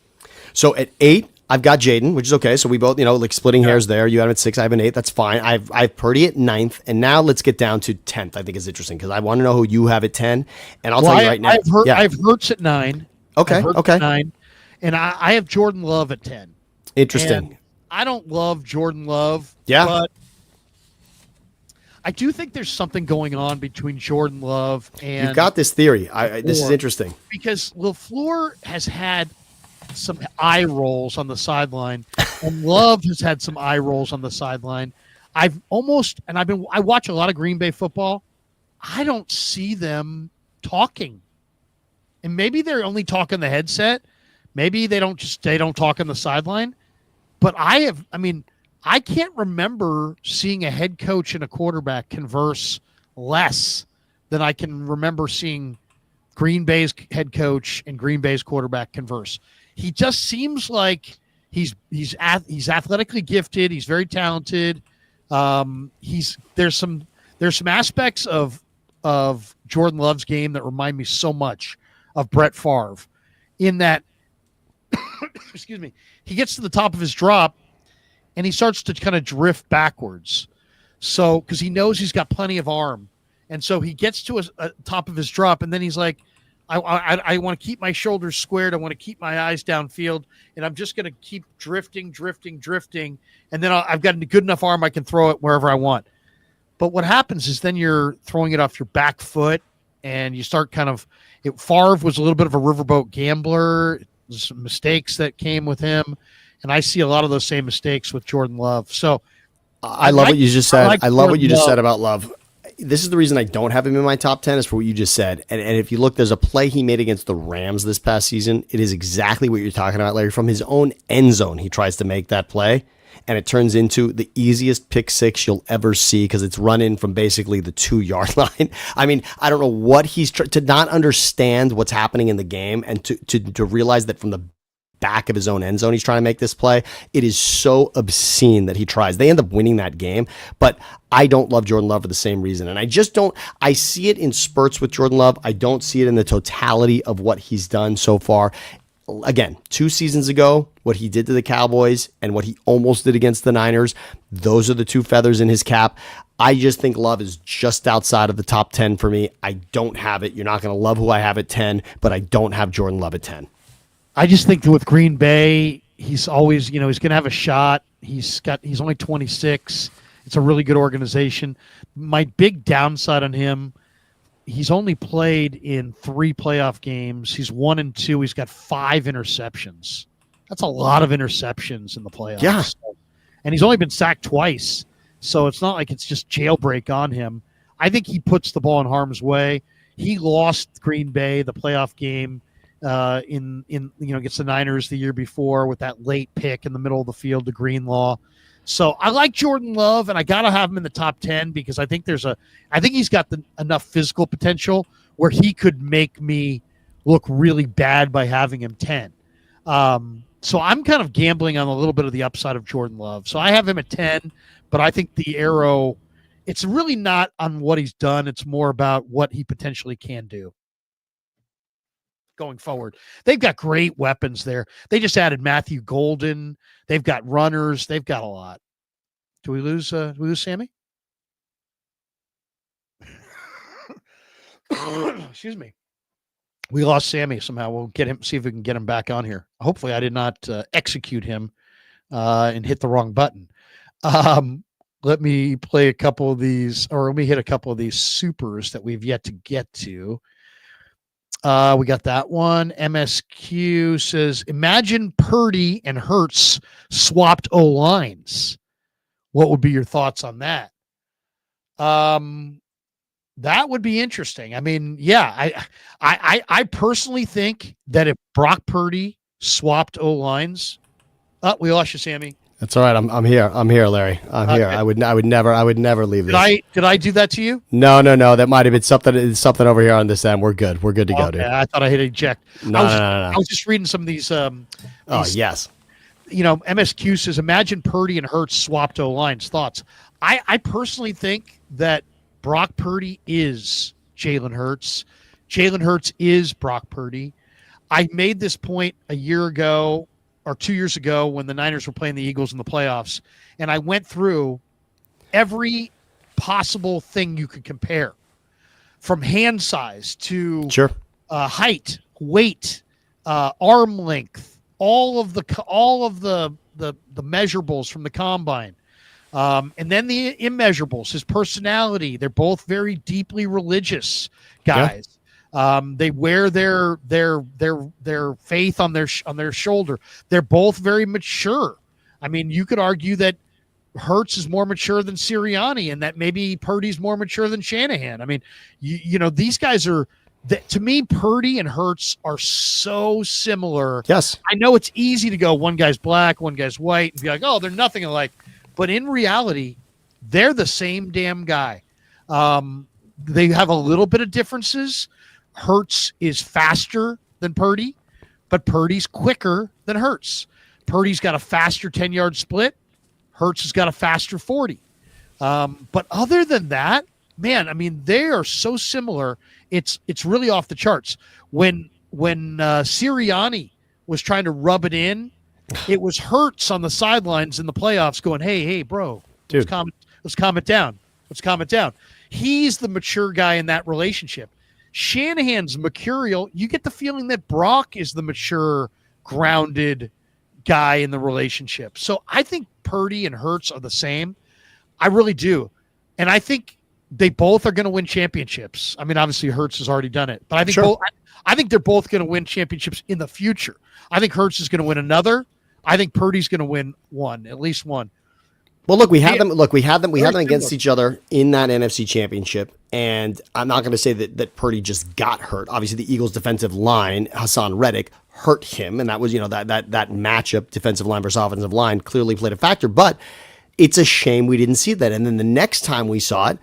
So at 8, I've got Jaden, which is okay. So we both, like splitting hairs there. You have him at 6, I have an 8. That's fine. I've Purdy at 9th, and now let's get down to 10th. I think is interesting because I want to know who you have at 10, and I'll tell you right now. I've Hurts at 9. Okay. At 9, and I have Jordan Love at 10. Interesting. And I don't love Jordan Love. Yeah. But I do think there's something going on between Jordan Love and. You've got this theory. This is interesting because LaFleur has had some eye rolls on the sideline, and Love has had some eye rolls on the sideline. I watch a lot of Green Bay football. I don't see them talking, and maybe they're only talking the headset. Maybe they don't talk on the sideline. But I can't remember seeing a head coach and a quarterback converse less than I can remember seeing Green Bay's head coach and Green Bay's quarterback converse. He just seems like He's athletically gifted. He's very talented. There's some aspects of Jordan Love's game that remind me so much of Brett Favre, in that excuse me, he gets to the top of his drop and he starts to kind of drift backwards. So, because he knows he's got plenty of arm, and so he gets to a top of his drop, and then he's like, I want to keep my shoulders squared. I want to keep my eyes downfield, and I'm just going to keep drifting. And then I've got a good enough arm. I can throw it wherever I want. But what happens is then you're throwing it off your back foot, and you start Favre was a little bit of a riverboat gambler. There's some mistakes that came with him. And I see a lot of those same mistakes with Jordan Love. So I love what you just said. I love what you just said about Love. This is the reason I don't have him in my top 10 is for what you just said. And if you look, there's a play he made against the Rams this past season. It is exactly what you're talking about, Larry. From his own end zone, he tries to make that play, and it turns into the easiest pick six you'll ever see because it's run in from basically the 2-yard line. I mean, I don't know what he's to not understand what's happening in the game and to realize that from the back of his own end zone he's trying to make this play. It is so obscene that he tries. They end up winning that game, but I don't love Jordan Love for the same reason. And I see it in spurts with Jordan Love. I don't see it in the totality of what he's done so far. Again, 2 seasons ago, what he did to the Cowboys and what he almost did against the Niners, those are the 2 feathers in his cap. I just think Love is just outside of the top 10 for me. I don't have it. You're not going to love who I have at 10, but I don't have Jordan Love at 10. I just think that with Green Bay, he's always, he's going to have a shot. He's only 26. It's a really good organization. My big downside on him, he's only played in 3 playoff games. He's 1-2. He's got 5 interceptions. That's a lot of interceptions in the playoffs. Yeah. And he's only been sacked twice. So it's not like it's just jailbreak on him. I think he puts the ball in harm's way. He lost Green Bay the playoff game in against the Niners the year before with that late pick in the middle of the field to Greenlaw. So I like Jordan Love, and I gotta have him in the top 10 because I think he's got enough physical potential where he could make me look really bad by having him 10. So I'm kind of gambling on a little bit of the upside of Jordan Love. So I have him at 10, but I think the arrow, it's really not on what he's done. It's more about what he potentially can do going forward. They've got great weapons there. They just added Matthew Golden. They've got runners. They've got a lot. Do we lose Sammy? Excuse me. We lost Sammy somehow. We'll get him, see if we can get him back on here. Hopefully I did not execute him and hit the wrong button. Let me play a couple of these, or let me hit a couple of these supers that we've yet to get to. We got that one. MSQ says, imagine Purdy and Hurts swapped O-lines. What would be your thoughts on that? That would be interesting. I mean, yeah, I personally think that if Brock Purdy swapped O-lines, we lost you, Sammy. That's all right. I'm here. I'm here, Larry. I'm here. I would never leave this. Did I do that to you? No. That might have been something over here on this end. We're good. We're good to go, dude. I thought I hit eject. No. I was just reading some of these. Yes. MSQ says, imagine Purdy and Hurts swapped O-lines. Thoughts? I personally think that Brock Purdy is Jalen Hurts. Jalen Hurts is Brock Purdy. I made this point a year ago or 2 years ago when the Niners were playing the Eagles in the playoffs, and I went through every possible thing you could compare, from hand size to height, weight, arm length, all of the measurables from the combine. And then the immeasurables, his personality. They're both very deeply religious guys. They wear their faith on their shoulder. They're both very mature. I mean, you could argue that Hurts is more mature than Sirianni, and that maybe Purdy's more mature than Shanahan. I mean, these guys are. To me, Purdy and Hurts are so similar. Yes, I know it's easy to go one guy's black, one guy's white, and be like, oh, they're nothing alike. But in reality, they're the same damn guy. They have a little bit of differences. Hurts is faster than Purdy, but Purdy's quicker than Hurts. Purdy's got a faster 10-yard split. Hurts has got a faster 40. But other than that, man, I mean, they are so similar. It's really off the charts. When Sirianni was trying to rub it in, it was Hurts on the sidelines in the playoffs going, hey, bro, let's calm it down. Let's calm it down. He's the mature guy in that relationship. Shanahan's mercurial. You get the feeling that Brock is the mature, grounded guy in the relationship. So I think Purdy and Hurts are the same. I really do. And I think they both are going to win championships. I mean, obviously Hurts has already done it, but I think I think they're both going to win championships in the future. I think Hurts is going to win another. I think Purdy's going to win one, at least one. Well, look, we had them against each other in that NFC Championship, and I'm not going to say that Purdy just got hurt. Obviously, the Eagles' defensive line, Hassan Reddick, hurt him, and that was, that matchup, defensive line versus offensive line, clearly played a factor. But it's a shame we didn't see that. And then the next time we saw it,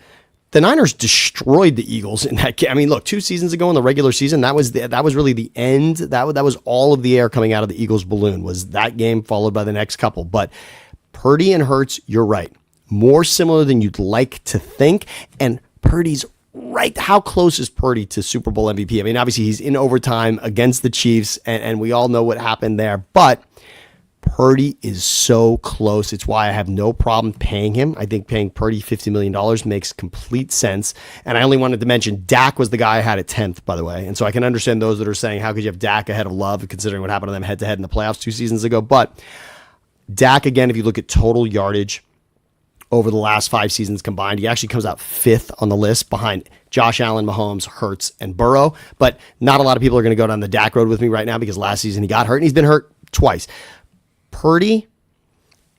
the Niners destroyed the Eagles in that game. I mean, look, 2 seasons ago in the regular season, that was really the end. That was all of the air coming out of the Eagles' balloon, was that game followed by the next couple. But Purdy and Hurts, you're right. More similar than you'd like to think. And Purdy's right. How close is Purdy to Super Bowl MVP? I mean, obviously he's in overtime against the Chiefs, and we all know what happened there. But Purdy is so close. It's why I have no problem paying him. I think paying Purdy $50 million makes complete sense. And I only wanted to mention Dak was the guy I had at 10th, by the way. And so I can understand those that are saying, how could you have Dak ahead of Love, considering what happened to them head-to-head in the playoffs 2 seasons ago? But Dak, again, if you look at total yardage over the last 5 seasons combined, he actually comes out 5th on the list behind Josh Allen, Mahomes, Hurts, and Burrow. But not a lot of people are going to go down the Dak road with me right now because last season he got hurt, and he's been hurt twice. Purdy,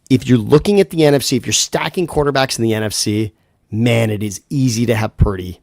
if you're looking at the NFC, if you're stacking quarterbacks in the NFC, man, it is easy to have Purdy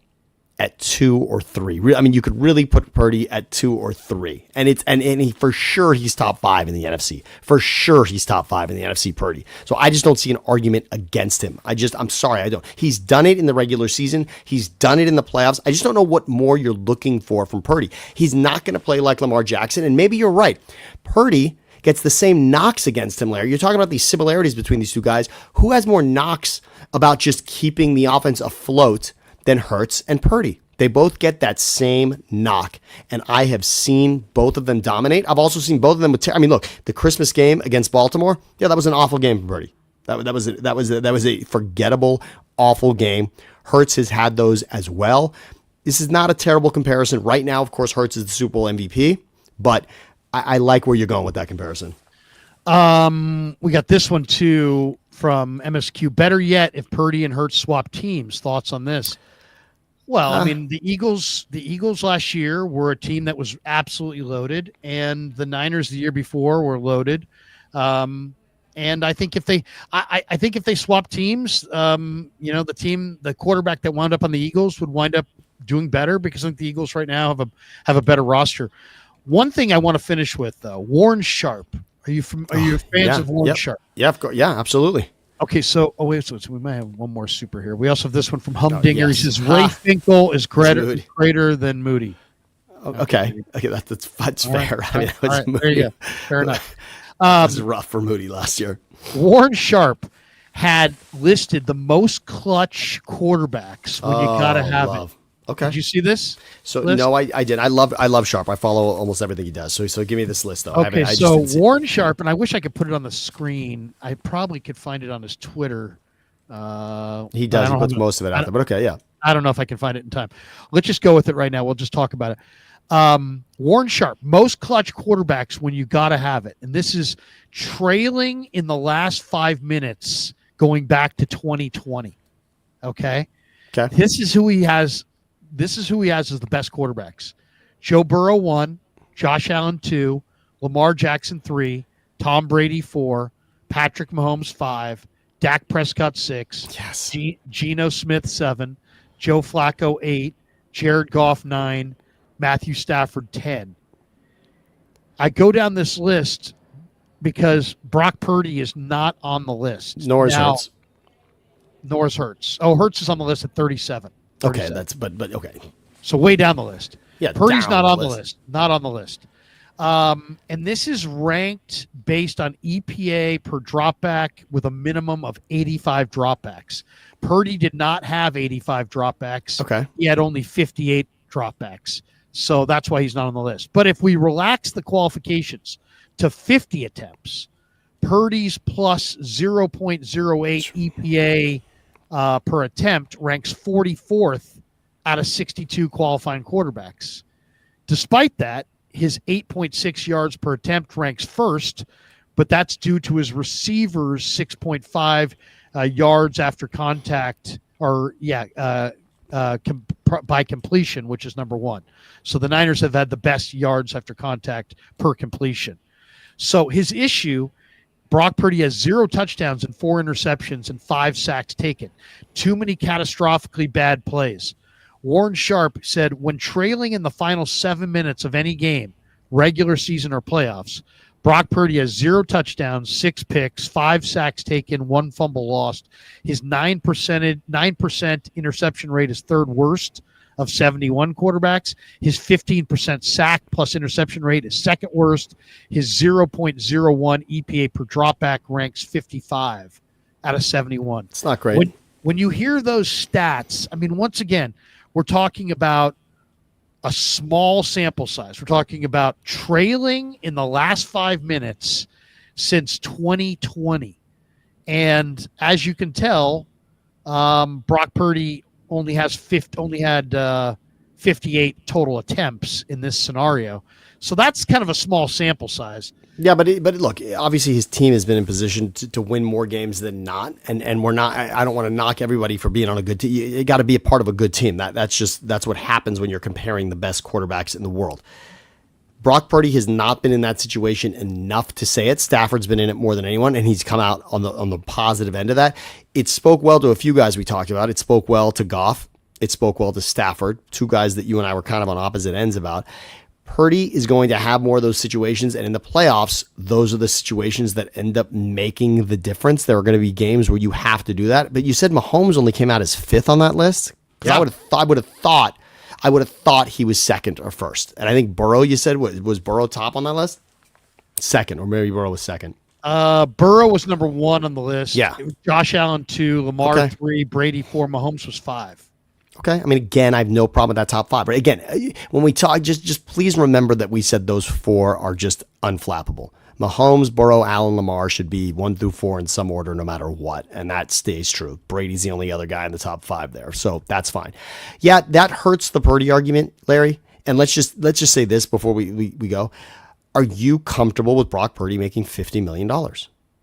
at 2 or 3. I mean, you could really put Purdy at 2 or 3. And he, for sure he's top 5 in the NFC. For sure he's top 5 in the NFC, Purdy. So I just don't see an argument against him. I'm sorry, I don't. He's done it in the regular season. He's done it in the playoffs. I just don't know what more you're looking for from Purdy. He's not going to play like Lamar Jackson, and maybe you're right. Purdy gets the same knocks against him, Larry. You're talking about these similarities between these two guys. Who has more knocks about just keeping the offense afloat than Hurts and Purdy? They both get that same knock, and I have seen both of them dominate. I've also seen both of them look, the Christmas game against Baltimore, yeah, that was an awful game for Purdy. That was a forgettable, awful game. Hurts has had those as well. This is not a terrible comparison. Right now, of course, Hurts is the Super Bowl MVP, but I like where you're going with that comparison. We got this one too from MSQ. Better yet, if Purdy and Hurts swap teams. Thoughts on this? Well, I mean, the Eagles last year were a team that was absolutely loaded, and the Niners the year before were loaded. And I think if they swap teams, the quarterback that wound up on the Eagles would wind up doing better, because I think the Eagles right now have a better roster. One thing I want to finish with, though, Warren Sharp. Are you fans of Warren Sharp? Yeah, of course. Yeah, absolutely. Okay, so we might have one more super here. We also have this one from Humdinger. He says Ray Finkel is greater than Moody. Okay, that's fair. Right. I mean, There you go. Fair enough. This is rough for Moody last year. Warren Sharp had listed the most clutch quarterbacks when you gotta have it. Okay. Did you see this? So list? No, I did. I love Sharp. I follow almost everything he does. So give me this list though. Okay, so Warren Sharp, and I wish I could put it on the screen. I probably could find it on his Twitter. He does. He puts most of it out there. But okay, yeah. I don't know if I can find it in time. Let's just go with it right now. We'll just talk about it. Warren Sharp, most clutch quarterbacks when you gotta have it, and this is trailing in the last 5 minutes, going back to 2020. Okay. This is who he has. This is who he has as the best quarterbacks. Joe Burrow 1, Josh Allen 2, Lamar Jackson 3, Tom Brady 4, Patrick Mahomes 5, Dak Prescott 6, yes, Geno Smith 7, Joe Flacco 8, Jared Goff 9, Matthew Stafford 10. I go down this list because Brock Purdy is not on the list. Nor is Hurts. Oh, Hurts is on the list at 37. Okay, but okay. So way down the list. Yeah, Purdy's not on the list. Not on the list. And this is ranked based on EPA per dropback with a minimum of 85 dropbacks. Purdy did not have 85 dropbacks. Okay. He had only 58 dropbacks. So that's why he's not on the list. But if we relax the qualifications to 50 attempts, Purdy's plus 0.08 EPA per attempt ranks 44th out of 62 qualifying quarterbacks. Despite that, his 8.6 yards per attempt ranks first, but that's due to his receivers' 6.5 yards after contact, by completion, which is number one. So the Niners have had the best yards after contact per completion. So his issue, Brock Purdy has 0 touchdowns and 4 interceptions and 5 sacks taken. Too many catastrophically bad plays. Warren Sharp said, when trailing in the final 7 minutes of any game, regular season or playoffs, Brock Purdy has 0 touchdowns, 6 picks, 5 sacks taken, 1 fumble lost. His 9% interception rate is third worst of 71 quarterbacks. His 15% sack plus interception rate is second worst. His 0.01 EPA per dropback ranks 55 out of 71. It's not great. When you hear those stats, I mean, once again, we're talking about a small sample size. We're talking about trailing in the last 5 minutes since 2020. And as you can tell, Brock Purdy only had 58 total attempts in this scenario. So that's kind of a small sample size. Yeah, but look, obviously his team has been in position to win more games than not, and we're not. I don't want to knock everybody for being on a good team. You got to be a part of a good team. That's what happens when you're comparing the best quarterbacks in the world. Brock Purdy has not been in that situation enough to say it. Stafford's been in it more than anyone, and he's come out on the positive end of that. It spoke well to a few guys we talked about. It spoke well to Goff. It spoke well to Stafford, 2 guys that you and I were kind of on opposite ends about. Purdy is going to have more of those situations, and in the playoffs, those are the situations that end up making the difference. There are going to be games where you have to do that. But you said Mahomes only came out as 5th on that list. Yep. I would have thought he was 2nd or 1st. And I think Burrow, you said, was Burrow top on that list? 2nd, or maybe Burrow was 2nd. Burrow was number 1 on the list. Yeah. It was Josh Allen 2, Lamar 3, Brady 4, Mahomes was 5. Okay. I mean, again, I have no problem with that top 5. But again, when we talk, just please remember that we said those 4 are just unflappable. Mahomes, Burrow, Allen, Lamar should be 1 through 4 in some order, no matter what. And that stays true. Brady's the only other guy in the top 5 there. So that's fine. Yeah, that hurts the Purdy argument, Larry. And let's just say this before we go. Are you comfortable with Brock Purdy making $50 million?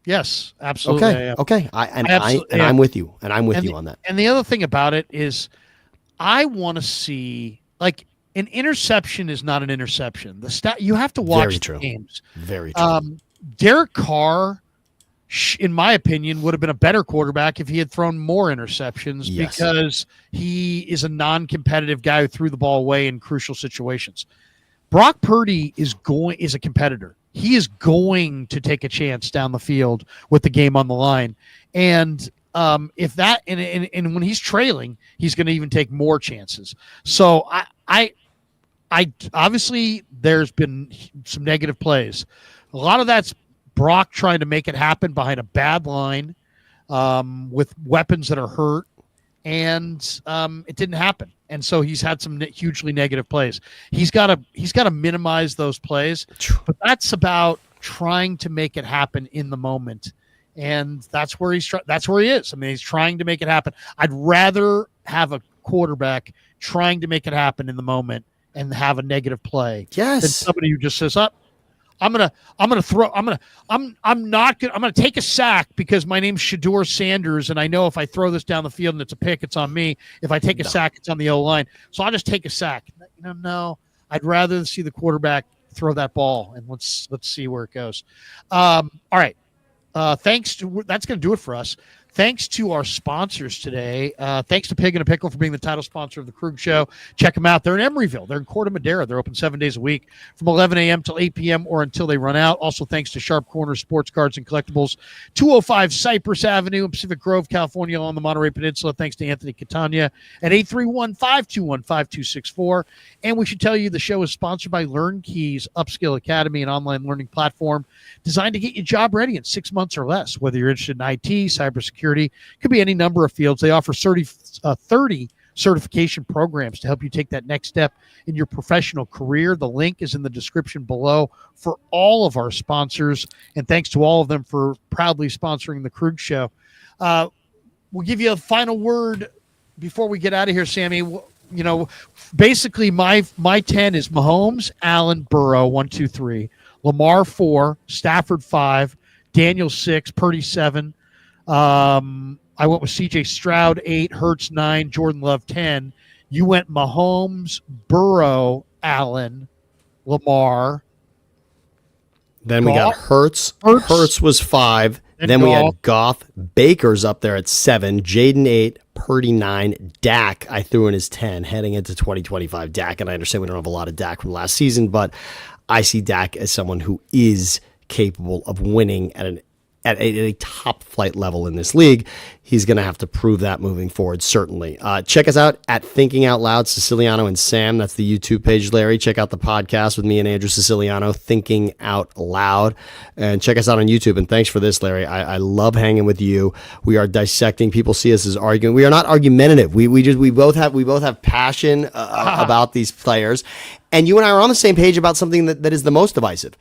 Yes, absolutely. Okay. I'm with you. And I'm with you on that. And the other thing about it is, I want to see, like, an interception is not an interception. You have to watch the games. Very true. Derek Carr, in my opinion, would have been a better quarterback if he had thrown more interceptions because he is a non-competitive guy who threw the ball away in crucial situations. Brock Purdy is a competitor. He is going to take a chance down the field with the game on the line. And if that and when he's trailing, he's going to even take more chances. So I obviously there's been some negative plays. A lot of that's Brock trying to make it happen behind a bad line with weapons that are hurt, and it didn't happen. And so he's had some hugely negative plays. He's got to minimize those plays, but that's about trying to make it happen in the moment. And that's where he is. I mean, he's trying to make it happen. I'd rather have a quarterback trying to make it happen in the moment and have a negative play than somebody who just says, I'm gonna take a sack because my name's Shedeur Sanders and I know if I throw this down the field and it's a pick, it's on me. If I take a sack, it's on the O-line. So I'll just take a sack. No. I'd rather see the quarterback throw that ball, and let's see where it goes. All right. That's going to do it for us. Thanks to our sponsors today. Thanks to Pig and a Pickle for being the title sponsor of the Krug Show. Check them out. They're in Emeryville. They're in Corte Madera. They're open 7 days a week from 11 a.m. till 8 p.m. or until they run out. Also, thanks to Sharp Corner Sports Cards and Collectibles, 205 Cypress Avenue in Pacific Grove, California, along the Monterey Peninsula. Thanks to Anthony Catania at 831-521-5264. And we should tell you the show is sponsored by LearnKeys Upskill Academy, an online learning platform designed to get you job ready in 6 months or less. Whether you're interested in IT, cybersecurity, could be any number of fields. They offer 30 certification programs to help you take that next step in your professional career. The link is in the description below for all of our sponsors, and thanks to all of them for proudly sponsoring the Krug Show. We'll give you a final word before we get out of here, Sammy. You know, basically my 10 is Mahomes, Allen, Burrow, 1, 2, 3, Lamar 4, Stafford 5, Daniel 6, Purdy 7. I went with CJ Stroud 8, Hurts 9, Jordan Love 10. You went Mahomes, Burrow, Allen, Lamar. Then Goff. we got Hurts. Hurts was 5. Then we had Goff. Baker's up there at 7. Jaden 8. Purdy 9. Dak I threw in his 10 heading into 2025. Dak, and I understand we don't have a lot of Dak from last season, but I see Dak as someone who is capable of winning at a top flight level in this league. He's going to have to prove that moving forward, certainly. Check us out at Thinking Out Loud, Siciliano and Sam. That's the YouTube page, Larry. Check out the podcast with me and Andrew Siciliano, Thinking Out Loud. And check us out on YouTube. And thanks for this, Larry. I love hanging with you. We are dissecting. People see us as arguing. We are not argumentative. We both have passion about these players. And you and I are on the same page about something that is the most divisive.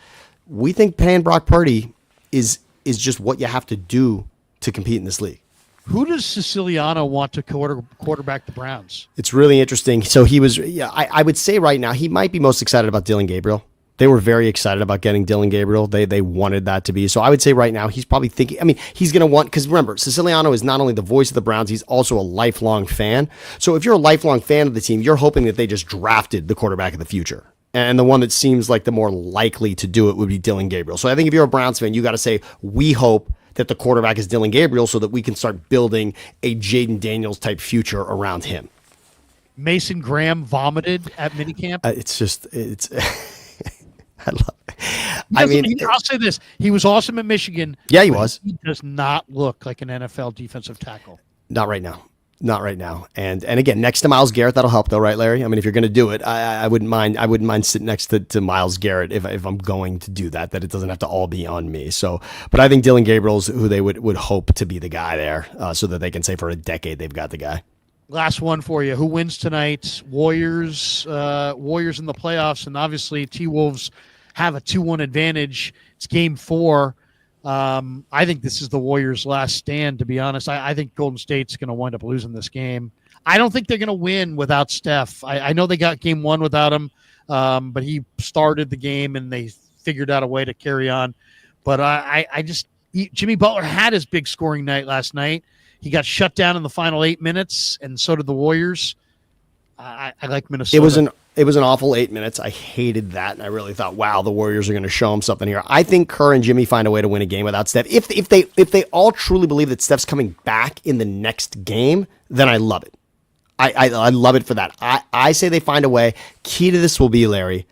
We think paying Brock Purdy is just what you have to do to compete in this league. Who does Siciliano want to quarterback the Browns? It's really interesting. So I would say right now he might be most excited about Dylan Gabriel. They were very excited about getting Dylan Gabriel. They wanted that to be. So I would say right now he's probably thinking, he's going to want, because remember, Siciliano is not only the voice of the Browns, he's also a lifelong fan. So if you're a lifelong fan of the team, you're hoping that they just drafted the quarterback of the future. And the one that seems like the more likely to do it would be Dylan Gabriel. So I think if you're a Browns fan, you got to say, we hope that the quarterback is Dylan Gabriel so that we can start building a Jaden Daniels type future around him. Mason Graham vomited at minicamp. I love it. I'll say this. He was awesome at Michigan. Yeah, he was. He does not look like an NFL defensive tackle. Not right now. Not right now. And again, next to Myles Garrett, that'll help though, right, Larry? If you're going to do it, I wouldn't mind sitting next to Myles Garrett if I'm going to do that it doesn't have to all be on me. So, but I think Dylan Gabriel's who they would hope to be the guy there so that they can say for a decade they've got the guy. Last one for you. Who wins tonight? Warriors in the playoffs, and obviously T-Wolves have a 2-1 advantage. It's game 4. I think this is the Warriors' last stand, to be honest. I think Golden State's going to wind up losing this game. I don't think they're going to win without Steph. I know they got game 1 without him, but he started the game and they figured out a way to carry on. But Jimmy Butler had his big scoring night last night. He got shut down in the final 8 minutes, and so did the Warriors. I like Minnesota. It was an awful 8 minutes. I hated that, and I really thought, wow, the Warriors are going to show them something here. I think Kerr and Jimmy find a way to win a game without Steph. If they all truly believe that Steph's coming back in the next game, then I love it. I love it for that. I say they find a way. Key to this will be, Larry,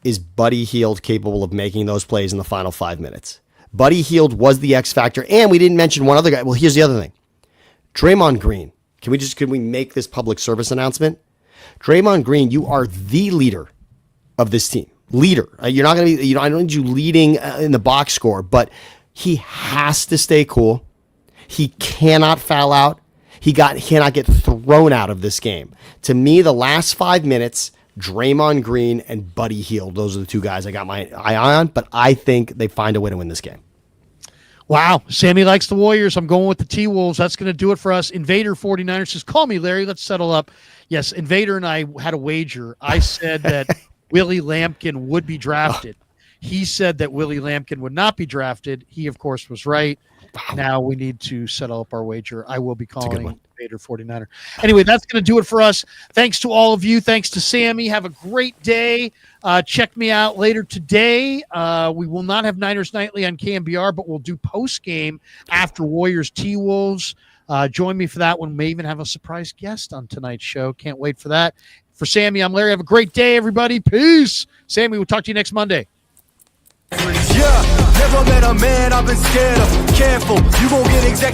is Buddy Hield capable of making those plays in the final 5 minutes? Buddy Hield was the X factor, and we didn't mention one other guy. Well, here's the other thing. Draymond Green. Can we make this public service announcement? Draymond Green, you are the leader of this team. Leader. You're not going to be, I don't need you leading in the box score, but he has to stay cool. He cannot foul out. He cannot get thrown out of this game. To me, the last 5 minutes, Draymond Green and Buddy Hield, those are the two guys I got my eye on, but I think they find a way to win this game. Wow. Sammy likes the Warriors. I'm going with the T-Wolves. That's going to do it for us. Invader 49ers says, call me, Larry. Let's settle up. Yes, Invader and I had a wager. I said that Willie Lampkin would be drafted. He said that Willie Lampkin would not be drafted. He, of course, was right. Wow. Now we need to settle up our wager. I will be calling Patriot 49er. Anyway, that's going to do it for us. Thanks to all of you. Thanks to Sammy. Have a great day. Check me out later today. We will not have Niners Nightly on KMBR, but we'll do post-game after Warriors T-Wolves. Join me for that one. May even have a surprise guest on tonight's show. Can't wait for that. For Sammy, I'm Larry. Have a great day, everybody. Peace. Sammy, we'll talk to you next Monday. Yeah, never met a man I've been scared of. Careful, you gon' get exactly